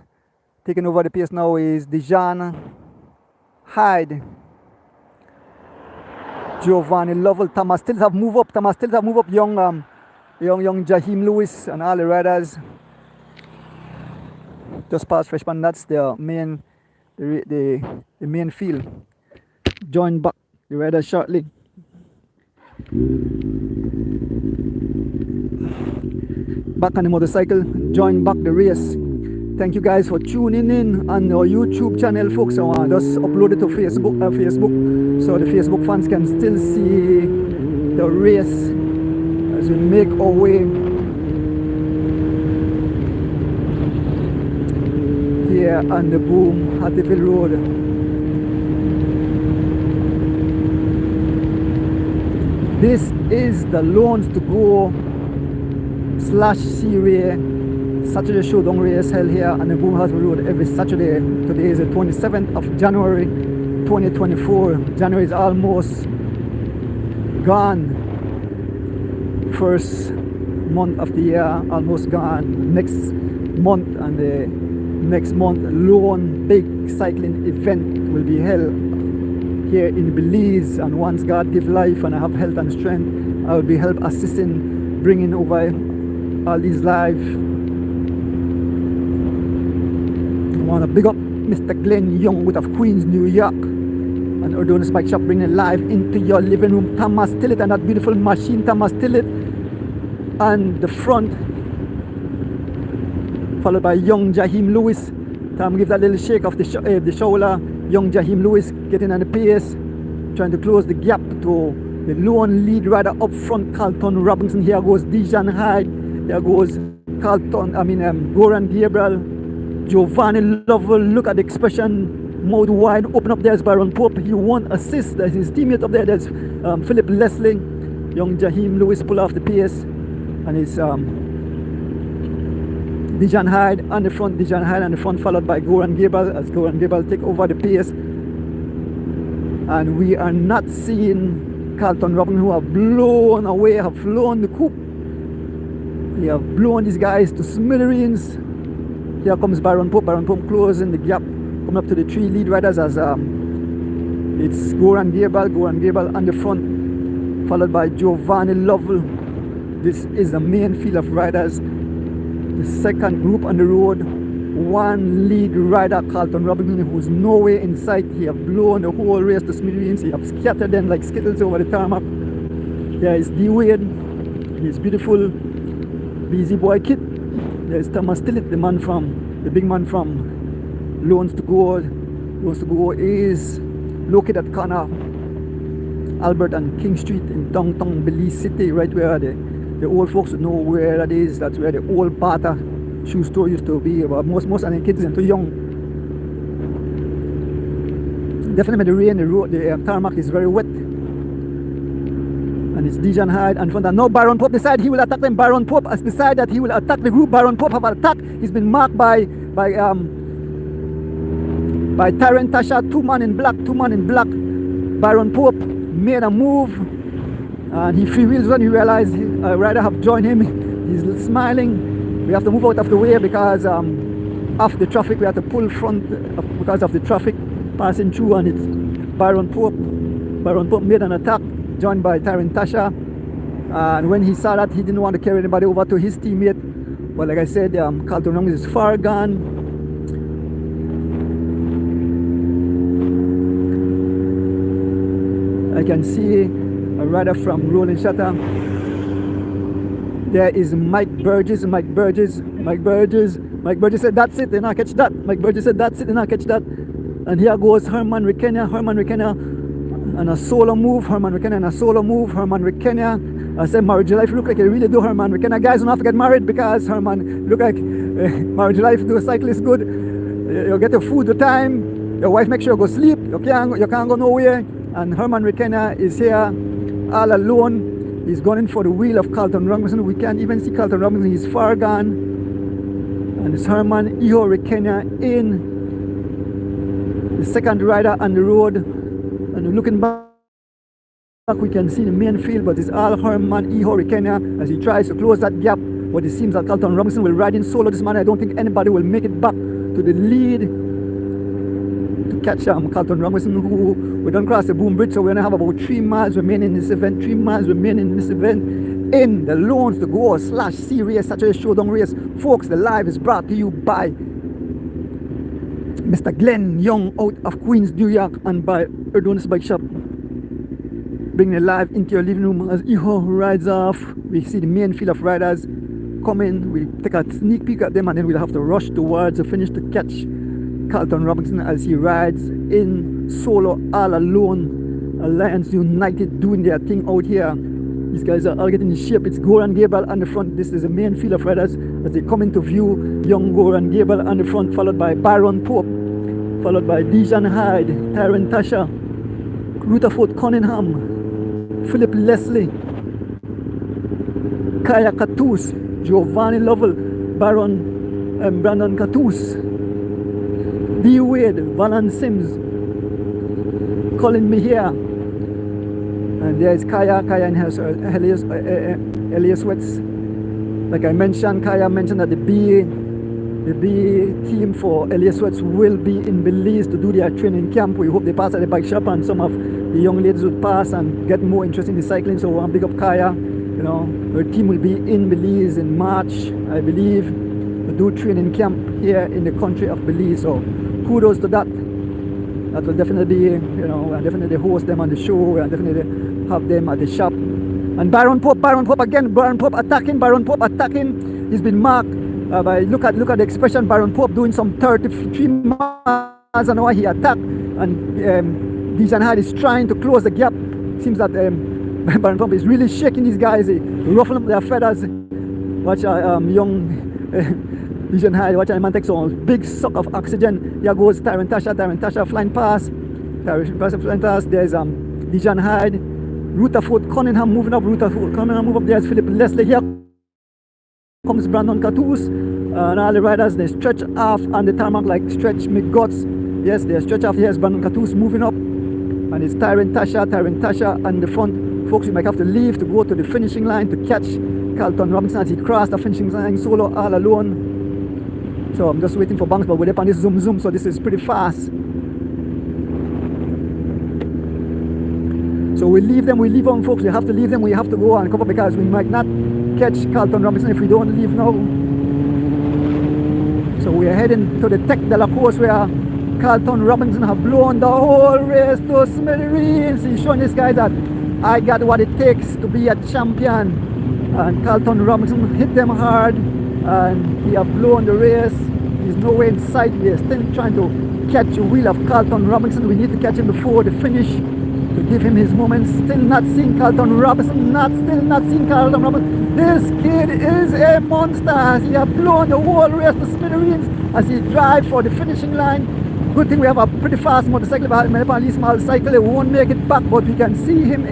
Taking over the pace now is Dijon, Hyde, Giovanni Lovell, Thomas still have move up, young Jaheim Lewis and all the riders. Just past Fresh Pond, that's the main field. Join back the riders shortly. Back on the motorcycle, join back the race. Thank you guys for tuning in on our YouTube channel, folks. I just upload it to Facebook, so the Facebook fans can still see the race as we make our way here on the Boom Hatfield Road. This is the Loans to Go / Series Saturday Showdown race held here on the Boom Hatfield Road every Saturday. Today is the 27th of January 2024. January is almost gone. First month of the year almost gone. Next month and the next month, lone big cycling event will be held here in Belize, and once God give life and I have health and strength, I will be help assisting bringing over all these live. I want to big up Mr. Glenn Young out of Queens, New York, and Ordonez Bike Shop bringing live into your living room. Thomas Tillett and that beautiful machine, Thomas Tillett, and the front, followed by young Jaheim Lewis. Tom gives that little shake of the shoulder. Young Jaheim Lewis getting on the pace, trying to close the gap to the lone lead rider up front, Calton Robinson. Here goes Dijon Hyde. There goes Goran Gabriel, Giovanni Lovell. Look at the expression, mouth wide open up. There's Byron Pope. He won assist. There's his teammate up there. There's Philip Leslie. Young Jaheim Lewis pull off the pace, and it's Dijon Hyde on the front. Dijon Hyde on the front, followed by Goran Gabriel as Goran Gabriel take over the pace. And we are not seeing Calton Robinson, who have blown away, have flown the coop. They have blown these guys to smithereens. Here comes Byron Pope. Byron Pope closing the gap, coming up to the three lead riders as it's Goran Gabriel on the front, followed by Giovanni Lovell. This is the main field of riders. The second group on the road, one lead rider, Calton Robinson, who's nowhere in sight. He have blown the whole race to smithereens. He have scattered them like skittles over the tarmac. There is D Wade, his beautiful Busy Boy kit. There is Thomas Tillett, the big man from Loans to Go. Loans to Go is located at corner Albert and King Street in downtown Belize City, right where the old folks know where that is. That's where the old Bata shoe store used to be. But most of the kids are too young. Definitely the rain, the tarmac is very wet. And it's Dijon Hyde and front. And now Byron Pope decided he will attack them. Byron Pope has decided that he will attack the group. Byron Pope have attacked. He's been marked by Tyrant Tasha, two man in black. Byron Pope made a move, and he freewheels when he realized a rider have joined him. He's smiling. We have to move out of the way because of the traffic. We have to pull front because of the traffic passing through, and it's Byron Pope. Byron Pope made an attack, joined by Tyrant Tasha, and when he saw that, he didn't want to carry anybody over to his teammate. But like I said, Calton Robinson is far gone. I can see a rider from Rolling Shutter. There is Mike Burgess said that's it, and I catch that. Mike Burgess said that's it, and I catch that. And here goes Herman Rekenia and a solo move. Herman Rekenia. I said marriage life look like you really do, Herman Rekenia. Guys don't have to get married because Herman look like marriage life to a cyclist good. You get your food to time, your wife make sure you go sleep, you can't go nowhere. And Herman Rekenia is here all alone. He's going for the wheel of Calton Robinson. We can't even see Calton Robinson, he's far gone. And it's Herman Rekenia in the second rider on the road. And looking back, we can see the main field, but it's all Herman Rekenia as he tries to close that gap. But it seems that Calton Robinson will ride in solo this man. I don't think anybody will make it back to the lead to catch Calton Robinson, who we don't cross the boom bridge, so we're gonna have about 3 miles remaining in this event. 3 miles remaining in this event in the Loans to Go /C race, Saturday Showdown race. Folks, the live is brought to you by Mr. Glenn Young out of Queens, New York, and by Ordonez Bike Shop. Bring it live into your living room as Iho rides off. We see the main field of riders coming. We take a sneak peek at them, and then we'll have to rush towards the finish to catch Calton Robinson as he rides in solo all alone. Alliance United doing their thing out here. These guys are all getting in shape. It's Goran Gabriel on the front. This is the main field of riders as they come into view. Young Goran Gabriel on the front, followed by Byron Pope, followed by Dijon Hyde, Tyrant Tasha, Rutherford Cunningham, Philip Leslie, Kaya Catus, Giovanni Lovell, Brandon Catus, D Wade, Valance Sims, Colin Mejia, and there is Kaya and Elias Wets. Like I mentioned, Kaya mentioned that the BA The B team for LA Sweats will be in Belize to do their training camp. We hope they pass at the bike shop and some of the young ladies would pass and get more interest in the cycling. So I want to big up Kaya. You know, her team will be in Belize in March, I believe, to do training camp here in the country of Belize. So kudos to that. That will definitely be, you know, we'll definitely host them on the show. We'll definitely have them at the shop. And Baron Pope again. Baron Pope attacking. He's been marked by look at the expression. Baron Pope doing some 33 miles an hour. He attacked, and Dijon Hyde is trying to close the gap. Seems that Baron Pope is really shaking these guys, ruffling up their feathers. Watch young Dijon Hyde. Watch man take some big suck of oxygen. Here goes Tyron Tasha flying past. Flying past. There's Dijon Hyde. Rutherford Cunningham moving up. Cunningham move up. There's Philip Leslie. Here comes Brandon Catus. And all the riders, they stretch off on the tarmac like stretch McGuts. Yes, they stretch off. Here's Brandon Catus moving up. And it's Tyron Tasha on the front. Folks, we might have to leave to go to the finishing line to catch Calton Robinson as he crossed the finishing line solo all alone. So I'm just waiting for Banks, but we're up on this zoom, so this is pretty fast. So we leave them, folks. We have to leave them. We have to go and cover because we might not catch Calton Robinson if we don't leave now. So we are heading to the Tech de la Course where Calton Robinson have blown the whole race to smithereens. He's showing this guy that I got what it takes to be a champion. And Calton Robinson hit them hard and he have blown the race. He's nowhere in sight. We are still trying to catch the wheel of Calton Robinson. We need to catch him before the finish to give him his moment. Still not seeing Calton Robinson. Still not seeing Calton Robinson. This kid is a monster. He has blown the whole race to smithereens as he drives for the finishing line. Good thing we have a pretty fast motorcycle, but a small cycle, it won't make it back, but we can see him.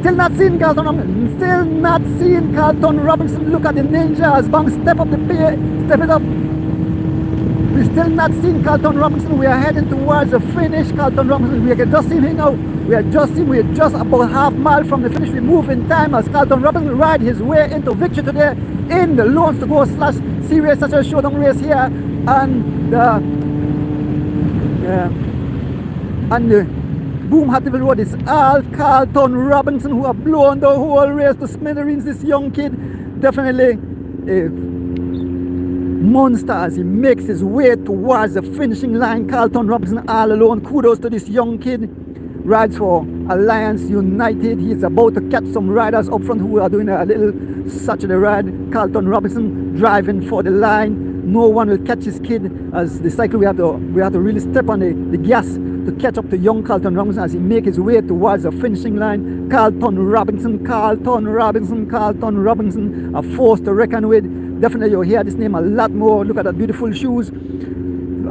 Still not seeing Calton Robinson. Still not seeing Calton Robinson. Look at the ninja as Banks step up the pace, step it up. We're still not seeing Calton Robinson. We are heading towards the finish. Calton Robinson, we can just see him now. We are just about half mile from the finish. We move in time as Calton Robinson ride his way into victory today in the Loans to Go / Series such a showdown race here and the Boom Hattieville Road. Is all Calton Robinson who have blown the whole race to smithereens. This young kid, definitely a monster as he makes his way towards the finishing line. Calton Robinson all alone. Kudos to this young kid. Rides for Alliance United. He's about to catch some riders up front who are doing a little Saturday ride. Calton Robinson driving for the line. No one will catch this kid as the cycle. We have to really step on the gas to catch up to young Calton Robinson as he makes his way towards the finishing line. Calton Robinson, a force to reckon with. Definitely you'll hear this name a lot more. Look at that beautiful shoes.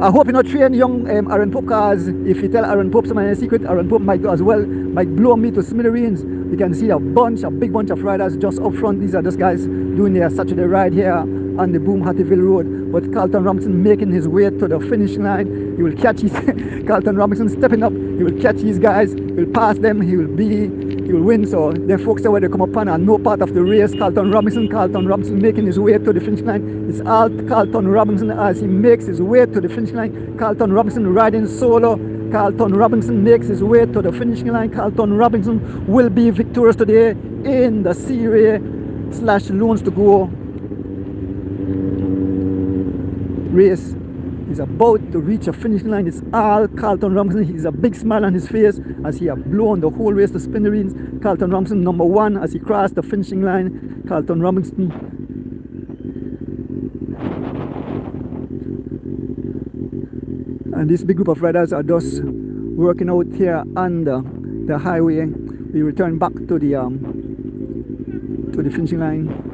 I hope you not train young Aaron Pope, because if you tell Aaron Pope some of the secret, Aaron Pope might do as well, might blow me to smithereens. You can see a big bunch of riders just up front. These are just guys doing their Saturday ride here on the Boom Hattieville Road. But Calton Robinson making his way to the finish line. He will catch his Calton Robinson stepping up. He will catch these guys. He will pass them. He will win. So the folks where they come upon are no part of the race. Calton Robinson making his way to the finish line. It's all Calton Robinson as he makes his way to the finish line. Calton Robinson riding solo. Calton Robinson makes his way to the finishing line. Calton Robinson will be victorious today in the Series / Loans to Go race. He's about to reach a finishing line. It's all Calton Robinson. He's a big smile on his face as he has blown the whole race to smithereens. Calton Robinson number 1 as he crossed the finishing line. Calton Robinson. And this big group of riders are just working out here on the highway. We return back to the finishing line.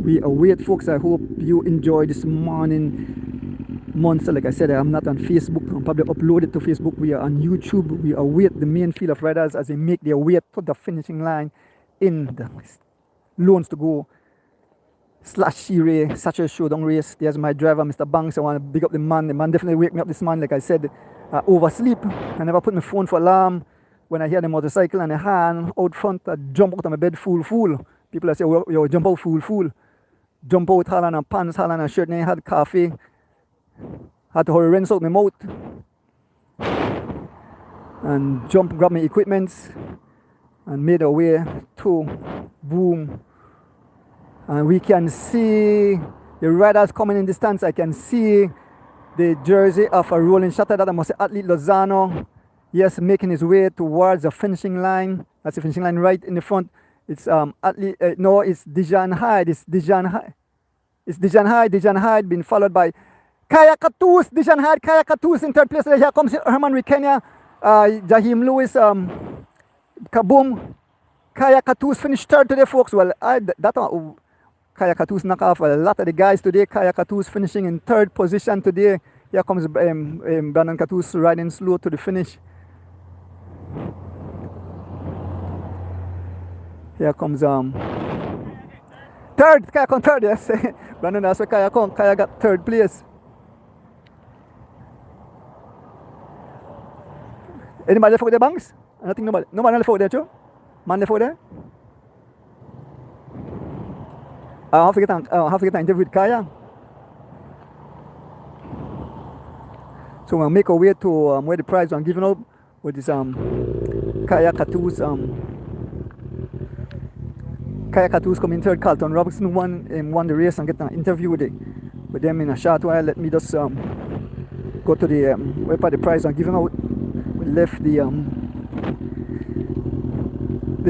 We await, folks. I hope you enjoy this morning monster. Like I said, I'm not on Facebook. I'll probably upload it to Facebook. We are on YouTube. We await the main field of riders as they make their way to the finishing line in the Loans to Go / Series such a showdown race. There's my driver, Mr. Banks. I want to big up the man. The man definitely wake me up this morning. Like I said, I oversleep. I never put my phone for alarm. When I hear the motorcycle and the hand out front, I jump out of my bed full. People say, well, you jump out full. jump out all on a pants, all on a shirt, and I had coffee. Had to hurry rinse out my mouth. And jump, grab my equipments, and made our way to boom. And we can see the riders coming in distance. I can see the jersey of a rolling shutter that I must say athlete Lozano. Yes, making his way towards the finishing line. That's the finishing line right in the front. It's athlete, no, it's Dijon Hyde. It's Dijon Hyde. It's Dijon Hyde. Dijon Hyde being followed by Kaya Katus. Dijon Hyde, Kaya Katus in third place. Here comes Herman Rikenya. Jaheim Lewis, Kaboom. Kaya Katus finished third today, folks. Well, Kaya Katus knock off a lot of the guys today. Kaya Katus finishing in third position today. Here comes Brandon Katus riding slow to the finish. Here comes third, Kaya come third, yes. Brandon, that's where Kaya come. Kaya got third place. Anybody left out there, Banks? I don't think nobody. Nobody left out there, too? Man left out there? I have to get an interview with Kaya. So we'll make our way to where the prize was given out, which is Kaya Katus. Kaya Katus coming third. Calton Robinson won the race and get an interview with them in a short while. Let me just go to the where the prize was given out. We left the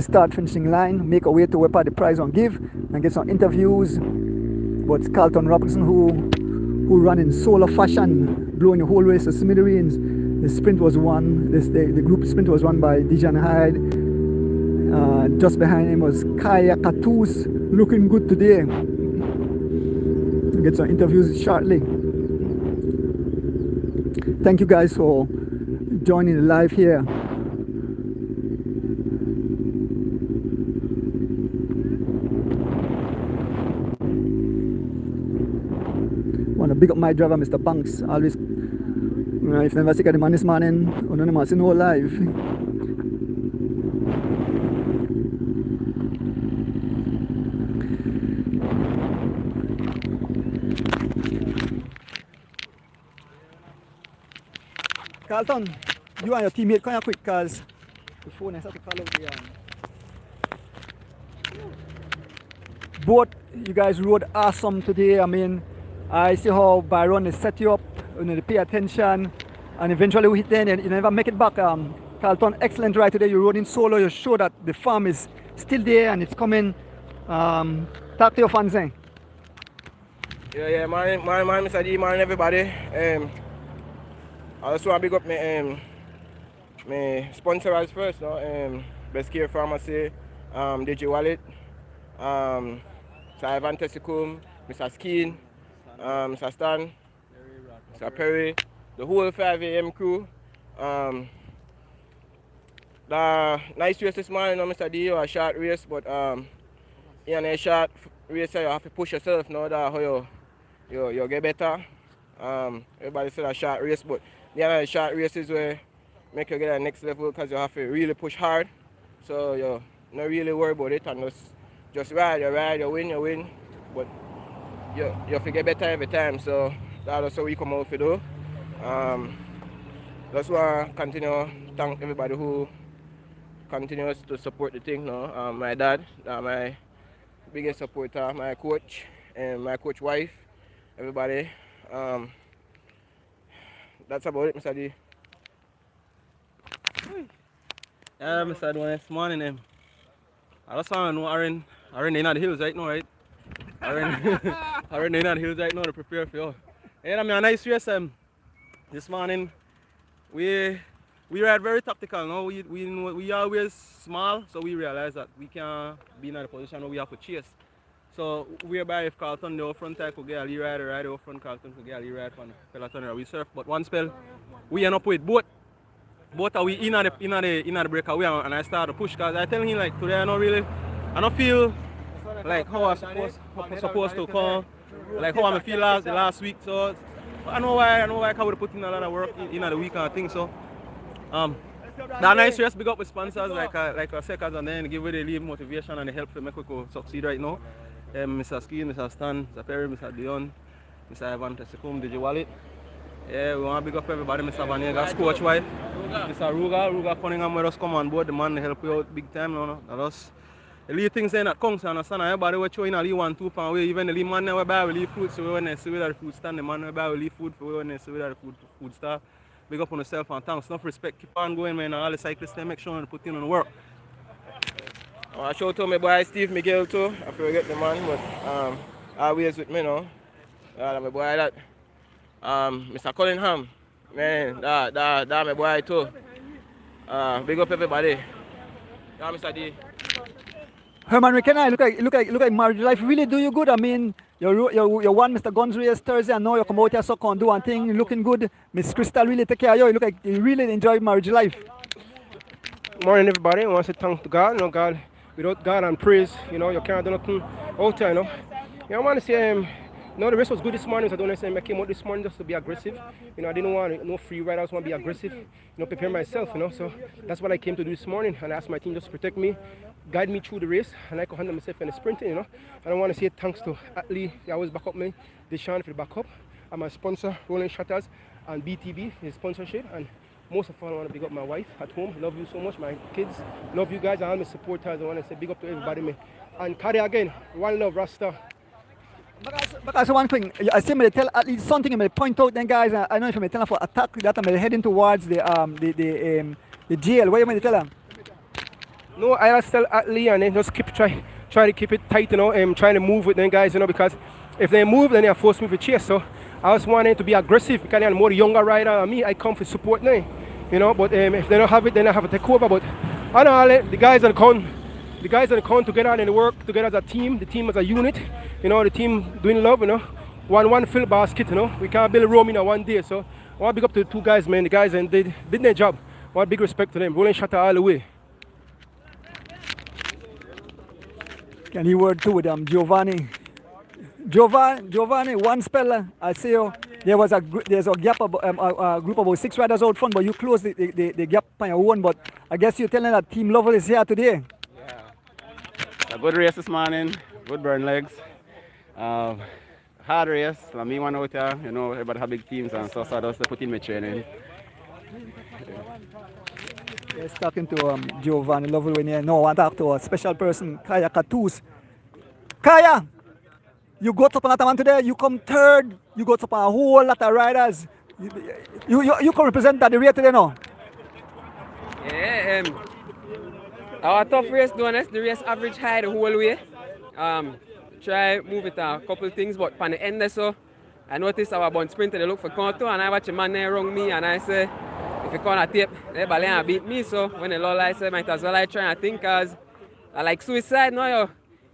start finishing line, make our way to where the prize on give and get some interviews. But it's Calton Robinson who ran in solo fashion, blowing the whole race to smithereens. The sprint was won. The group sprint was won by Dijon Hyde. Just behind him was Kaya Katus, looking good today. We'll get some interviews shortly. Thank you guys for joining the live here. Want to big up my driver, Mr. Banks. Always, if you never see the man this morning, you never see no live. Carlton, you and your teammate, come here quick, cause the phone has to call out the both you guys rode awesome today. I mean, I see how Byron is set you up, they pay attention, and eventually we hit there and you never make it back. Carlton, excellent ride today. You rode in solo, you show that the farm is still there and it's coming. Talk to your fans, eh? Yeah, man, Mr. D, man, everybody. I just want to big up my sponsors first, no? Best Care Pharmacy, DJ Wallet, Sir Ivan Tessicum, Mr. Skeen, Mr. Stan, Mr. Perry, the whole 5 AM crew. The nice race this morning, Mr. D, a short race, but in a short race you have to push yourself, know that how you get better. Everybody said a short race, but the short races where make you get to the next level because you have to really push hard. So you're not really worried about it and just ride, you win, but you have to get better every time. So that's what we come out to do. That's why I continue to thank everybody who continues to support the thing. No? My dad, my biggest supporter, my coach, and my coach wife, everybody. That's about it, Mr. D. Yeah, Mr. D, this morning, I just want to know, Aaron in the hills right now, right? Aaron in the hills right now to prepare for you. And I mean, a nice race this morning. We ride very tactical, no? We always small, so we realize that we can't be in a position where we have to chase. So whereby if Calton the front I could get a lead rider, ride over front Calton could get a lead ride from peloton or we surf. But one spell we end up with both are we in the breakaway and I start to push because I tell him like today I don't feel like how I'm supposed to come, like how I feel last week. So I know why I would put in a lot of work in the week and things. So that nice race, big up with sponsors like I said, and then give away the leave motivation and the help to make we go succeed right now. Mr. Ski, Mr. Stan, Mr. Perry, Mr. Dion, Mr. Ivan Tesikum, DJ Wallet. Yeah, we want to big up everybody, Mr. Vanegas, coach wife, Mr. Ruga Cunningham, with us come on board, the man help you out big time, no. That us. The lead things saying that comes, understand, everybody we're showing a lead 1-2 pound way, even the lead man we buy, we leave food, so we when they see where the food stand, the man we buy, we leave food, for when they see where the food start. Big up on yourself and thanks, enough respect, keep on going, man, and all the cyclists, they make sure to put in on the work. I show to my boy Steve Miguel too, I forget the man, but always with me now. My boy that. Mr. Cunningham, man, that my boy too. Big up everybody. Yeah, Mr. D. Herman McKenna, look like marriage life really do you good. I mean, you won Mr. Guns race Thursday, and now you come out here so can do one thing, looking good. Miss Crystal really take care of you. You look like you really enjoy marriage life. Morning everybody. I want to say thanks to God. You know, God, without God and praise, you know, you can't do nothing out there, you know. Yeah, I want to say no, the race was good this morning, so I don't understand. I came out this morning just to be aggressive. You know, I didn't want no free ride, I just want to be aggressive, you know, prepare myself, you know. So that's what I came to do this morning, and I asked my team just to protect me, guide me through the race, and I could handle myself in the sprinting, you know. And I want to say thanks to Atlee, they always back up me, Deshaun for the backup, and my sponsor, Rolling Shutters, and BTB, his sponsorship, and most of all, I want to big up my wife at home. Love you so much, my kids. Love you guys, and all my supporters. I want to say big up to everybody, man. And carry again, one love, Rasta. But also one thing, I see me tell at least something. I may point out then, guys. I don't know if I may tell them for attack that I'm heading towards the jail. What you may tell them? No, I just tell Atlee and then just try to keep it tight, you know. Trying to move with them guys, you know, because if they move, then they force me to chase. So I just want them to be aggressive because they're more younger rider than me. I come for support now, you know. But if they don't have it, then I have to take over. But I know the guys are come together and they work together as a team, the team as a unit, you know, the team doing love, you know. One fill basket, you know. We can't build a room in one day. So I want to big up to the two guys, man. The guys, and they did their job. I want big respect to them. Rolling Shutter all the way. Can you word too with Giovanni? Giovanni, one spell, I see you. There's a gap, a group of about 6 riders out front, but you close the gap on your own. But I guess you're telling that Team Lovell is here today. A good race this morning, good burn legs. Hard race, me one out here, you know, everybody have big teams and so I just put in my training. Yes, talking to Giovanni Lovell when you know, I want to talk to a special person, Kaya Katus. Kaya, you got up on that one today, you come third, you got up on a whole lot of riders. You can represent that the race today now. Yeah, our tough race, Ordonez, the race average high the whole way. Try move it a couple things, but on the end there, so I noticed our bond sprinter, they look for contour, and I watch a man there wrong me, and I say, if you can't tape, they balance beat me, so when the law I say, might as well I try and think, cause I like suicide, no,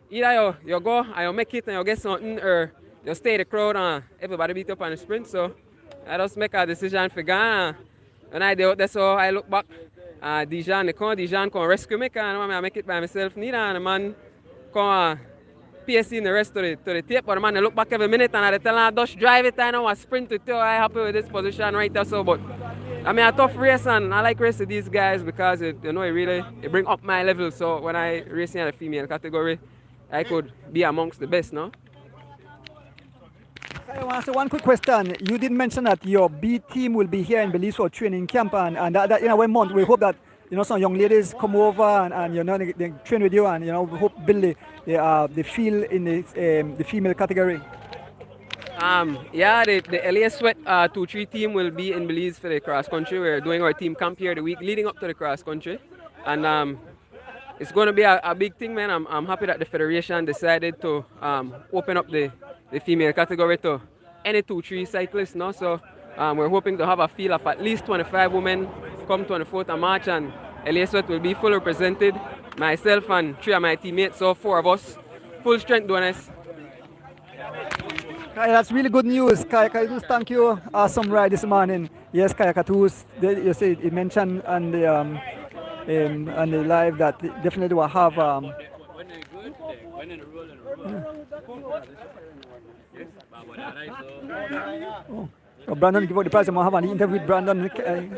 either you go and you make it and you get something, or you stay in the crowd and everybody beat up on the sprint, so I just make a decision for Ghana. When I did out there, so I look back, Dijon come rescue me, and I make it by myself, neither, and the man come PSC in the rest to the tape, but the man I look back every minute and I tell him, just drive it, I know I sprint it too, I happy with this position right there, so, but I mean a tough race and I like racing these guys because it bring up my level, so when I racing in the female category, I could be amongst the best, no? I want to say one quick question. You did mention that your B team will be here in Belize for training camp, and that you know, one month we hope that you know some young ladies come over and you know they train with you, and you know we hope build the field in the female category. Yeah, the LA Sweat 2-3 team will be in Belize for the cross country. We're doing our team camp here the week leading up to the cross country, and it's going to be a big thing, man. I'm happy that the federation decided to open up the female category to any 2-3 cyclists now. So we're hoping to have a field of at least 25 women come 24th of March, and LA Sweat will be fully represented. Myself and 3 of my teammates, so 4 of us, full strength Ordonez. Kaya, that's really good news. Kaya Katus, thank you. Awesome ride this morning. Yes, Kaya Katus, you say it mentioned on the live that definitely will have. Oh, Brandon give out the prize. I'm going to have an interview with Brandon.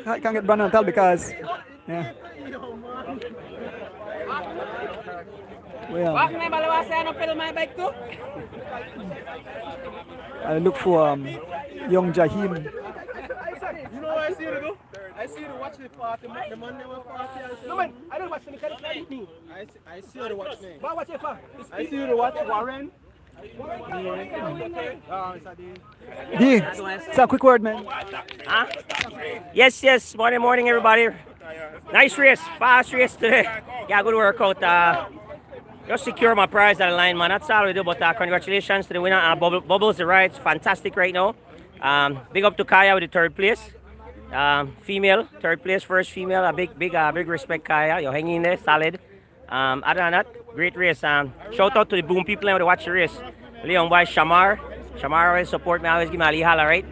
I can't get Brandon to tell because. Yeah. What member was saying up pedal my bike too? I look for young Jahim. You know what I see you do? I see you to watch the party, the Monday one party. No man, I don't watch the mechanic like me. I see you to watch me. But watch it for? I see you to watch Warren. D, it's a quick word, man. Huh? Yes. Morning, everybody. Nice race, fast race today. Yeah, good workout. Just secure my prize at the line, man. That's all we do. But congratulations to the winner. Bubbles the rides, fantastic right now. Big up to Kaya with the third place. Female, third place, first female. A big respect, Kaya. You're hanging in there, solid. Other than that, great race. Shout out to the Boom people who watch the race. Leon boy, Shamar always support me, always give me a holla, right?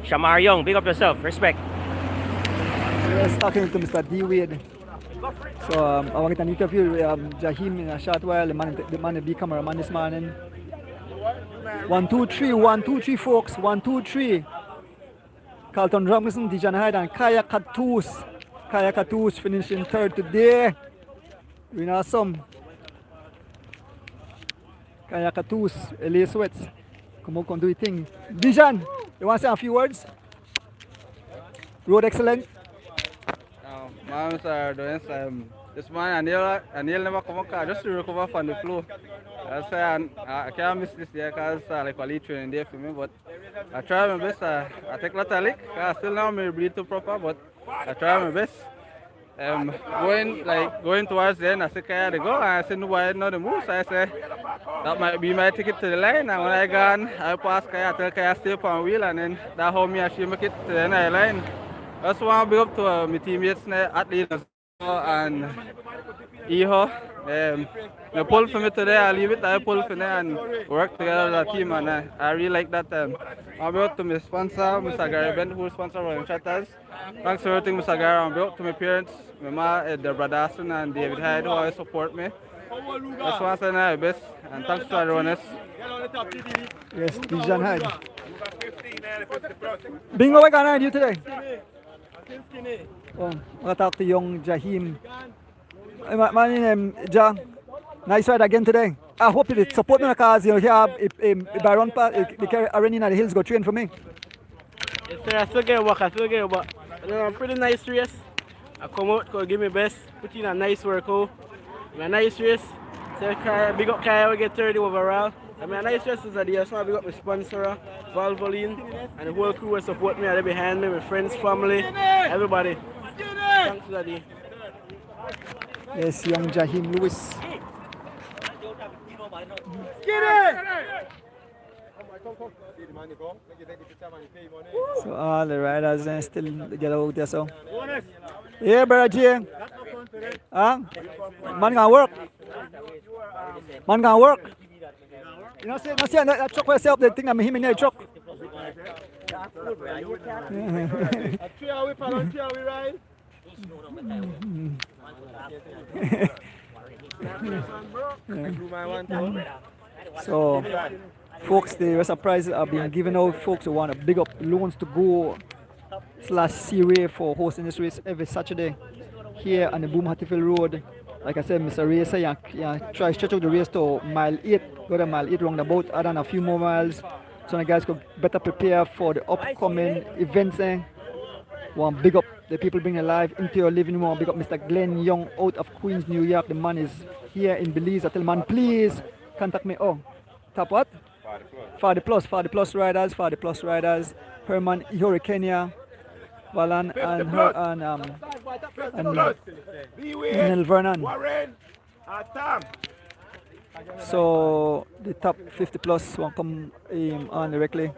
Shamar Young, big up yourself, respect. I was talking to Mr. D Wade. So I want to get an interview with Jahim in a short while. The man will be cameraman this morning. 1, 2, 3, folks. 1, 2, 3. Calton Robinson, Dijan Hyde, and Kaya Katus finishing third today. Doing awesome. Kaya Katus, LA Sweats. Come on, do your thing. Dijan, you want to say a few words? Road excellent. Mr. Ordonez, this man, Anil never come up just to recover from the flu. I say I can't miss this year because like quality training day for me, but I try my best. I take a lot of lick. I still now may breathe too proper, but I try my best. Going towards the end, I say Kaya to go, and I say nobody know the move, so I say that might be my ticket to the line. And when I gone, I pass Kaya, I tell Kaya stay up on wheel, and then that how me actually make it to the end of the line. I just want to big up to my teammates, athletes, and Iho. They pull for me today, I leave it, I pull for them and work together as a team, and I really like that. I'm big up to my sponsor, Mr. Gary Bent, who sponsors Royal Chatters. Thanks for everything, Mr. Gary. I'm big up to my parents, my mom, the brother Aston, and David Hyde, who always support me. I just want to say my best, and thanks to Ordonez. Yes, Dijan Hyde. Bingo, what can I do today? Oh, I'll talk to young Jahim. My name is Ja. Nice ride again today. I hope you support me because you know, if I run past, the arena in the hills go train for me. Yes, sir, I still get work, but a pretty nice race. I come out, go give me best, put in a nice workout. A nice race. So big up Kaya, we get 30 overall. I mean, a nice race is a day. So I big up my sponsor, Valvoline, and the whole crew will support me. They're behind me, my friends, family, everybody. Thanks for that day. Yes, young Jahim Lewis. So all the riders still get out there, so. Yeah, brother G. Huh? Man gonna work. Man gonna work. You know, see that truck myself, the thing I'm him in the truck. So, folks, the rest of prize are being given out. Folks who want to big up loans to go /C-Ray for hosting this race every Saturday here on the Boom Hatfield Road. Like I said, Mr. Racer, you try to stretch out the race to mile 8, go to mile 8 roundabout, add on a few more miles so the guys could better prepare for the upcoming events. Want to big up the people bringing live into your living room. Big up Mr. Glenn Young out of Queens, New York. The man is here in Belize. I tell man, please contact me. Oh, top what? For the plus riders. Herman Ihori Kenya, Valan and Nel Vernon. So the top 50 plus won't come on directly.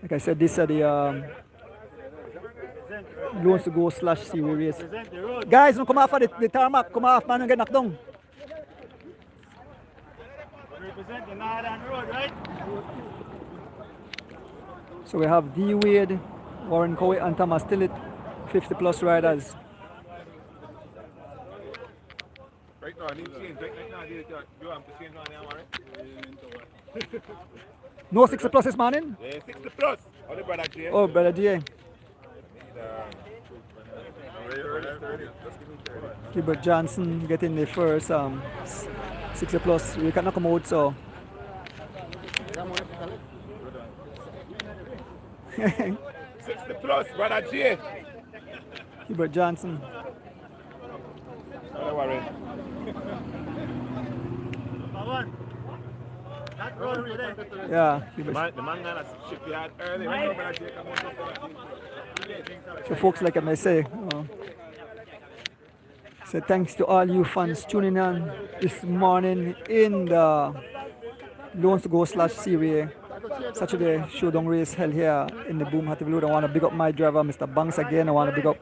Like I said, these are the loans to go /C race. Guys, don't come off of the tarmac. Come off, man, and get knocked down. Represent the Northern Road, right? So we have D Wade, Warren Cowie, and Thomas Tillett, 50 plus riders. No 60 plus this morning? Yeah, 60 plus. Only brother J. Oh, brother J. Gilbert Johnson getting the first 60 plus. We cannot come out, so. 60 plus, brother J. Gilbert Johnson. Don't worry. Yeah. The man got a shipyard early. So folks, like I may say, so thanks to all you fans tuning in this morning in the Loans to Go / Series Saturday showdown race held here in the Boom Hatfield. I want to big up my driver, Mr. Banks again. I want to big up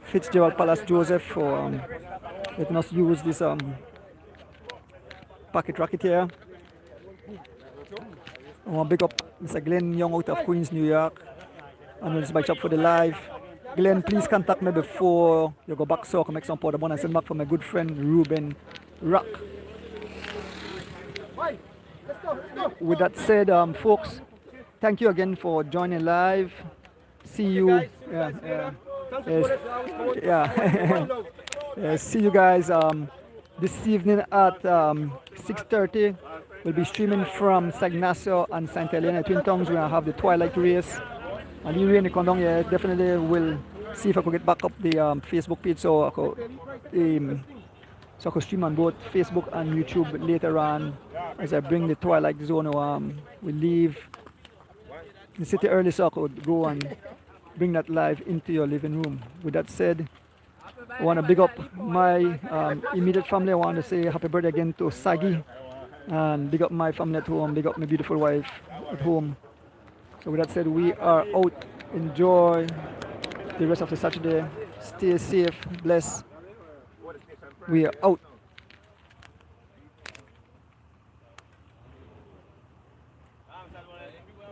Fitzgerald Palace Joseph for letting us use this packet rocket here. I want to big up Mr. Glenn Young out of Queens, New York. And this bike shop for the live. Glenn, please contact me before you go back so I can make some powder bun and send back for my good friend Ruben Rock. With that said, folks, thank you again for joining live. See you. See you guys this evening at 6:30. We'll be streaming from San Ignacio and Santa Elena, Twin Towns. We're gonna have the twilight race. And the rain come down here, definitely will see if I could get back up the Facebook page so I could stream on both Facebook and YouTube later on as I bring the twilight zone. We leave the city early so I could go and bring that live into your living room. With that said, I want to big up my immediate family. I want to say happy birthday again to Sagi and big up my family at home, big up my beautiful wife at home. So with that said, we are out. Enjoy the rest of the Saturday. Stay safe, bless. We are out.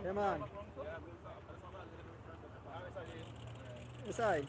Yeah, man. Yes, I.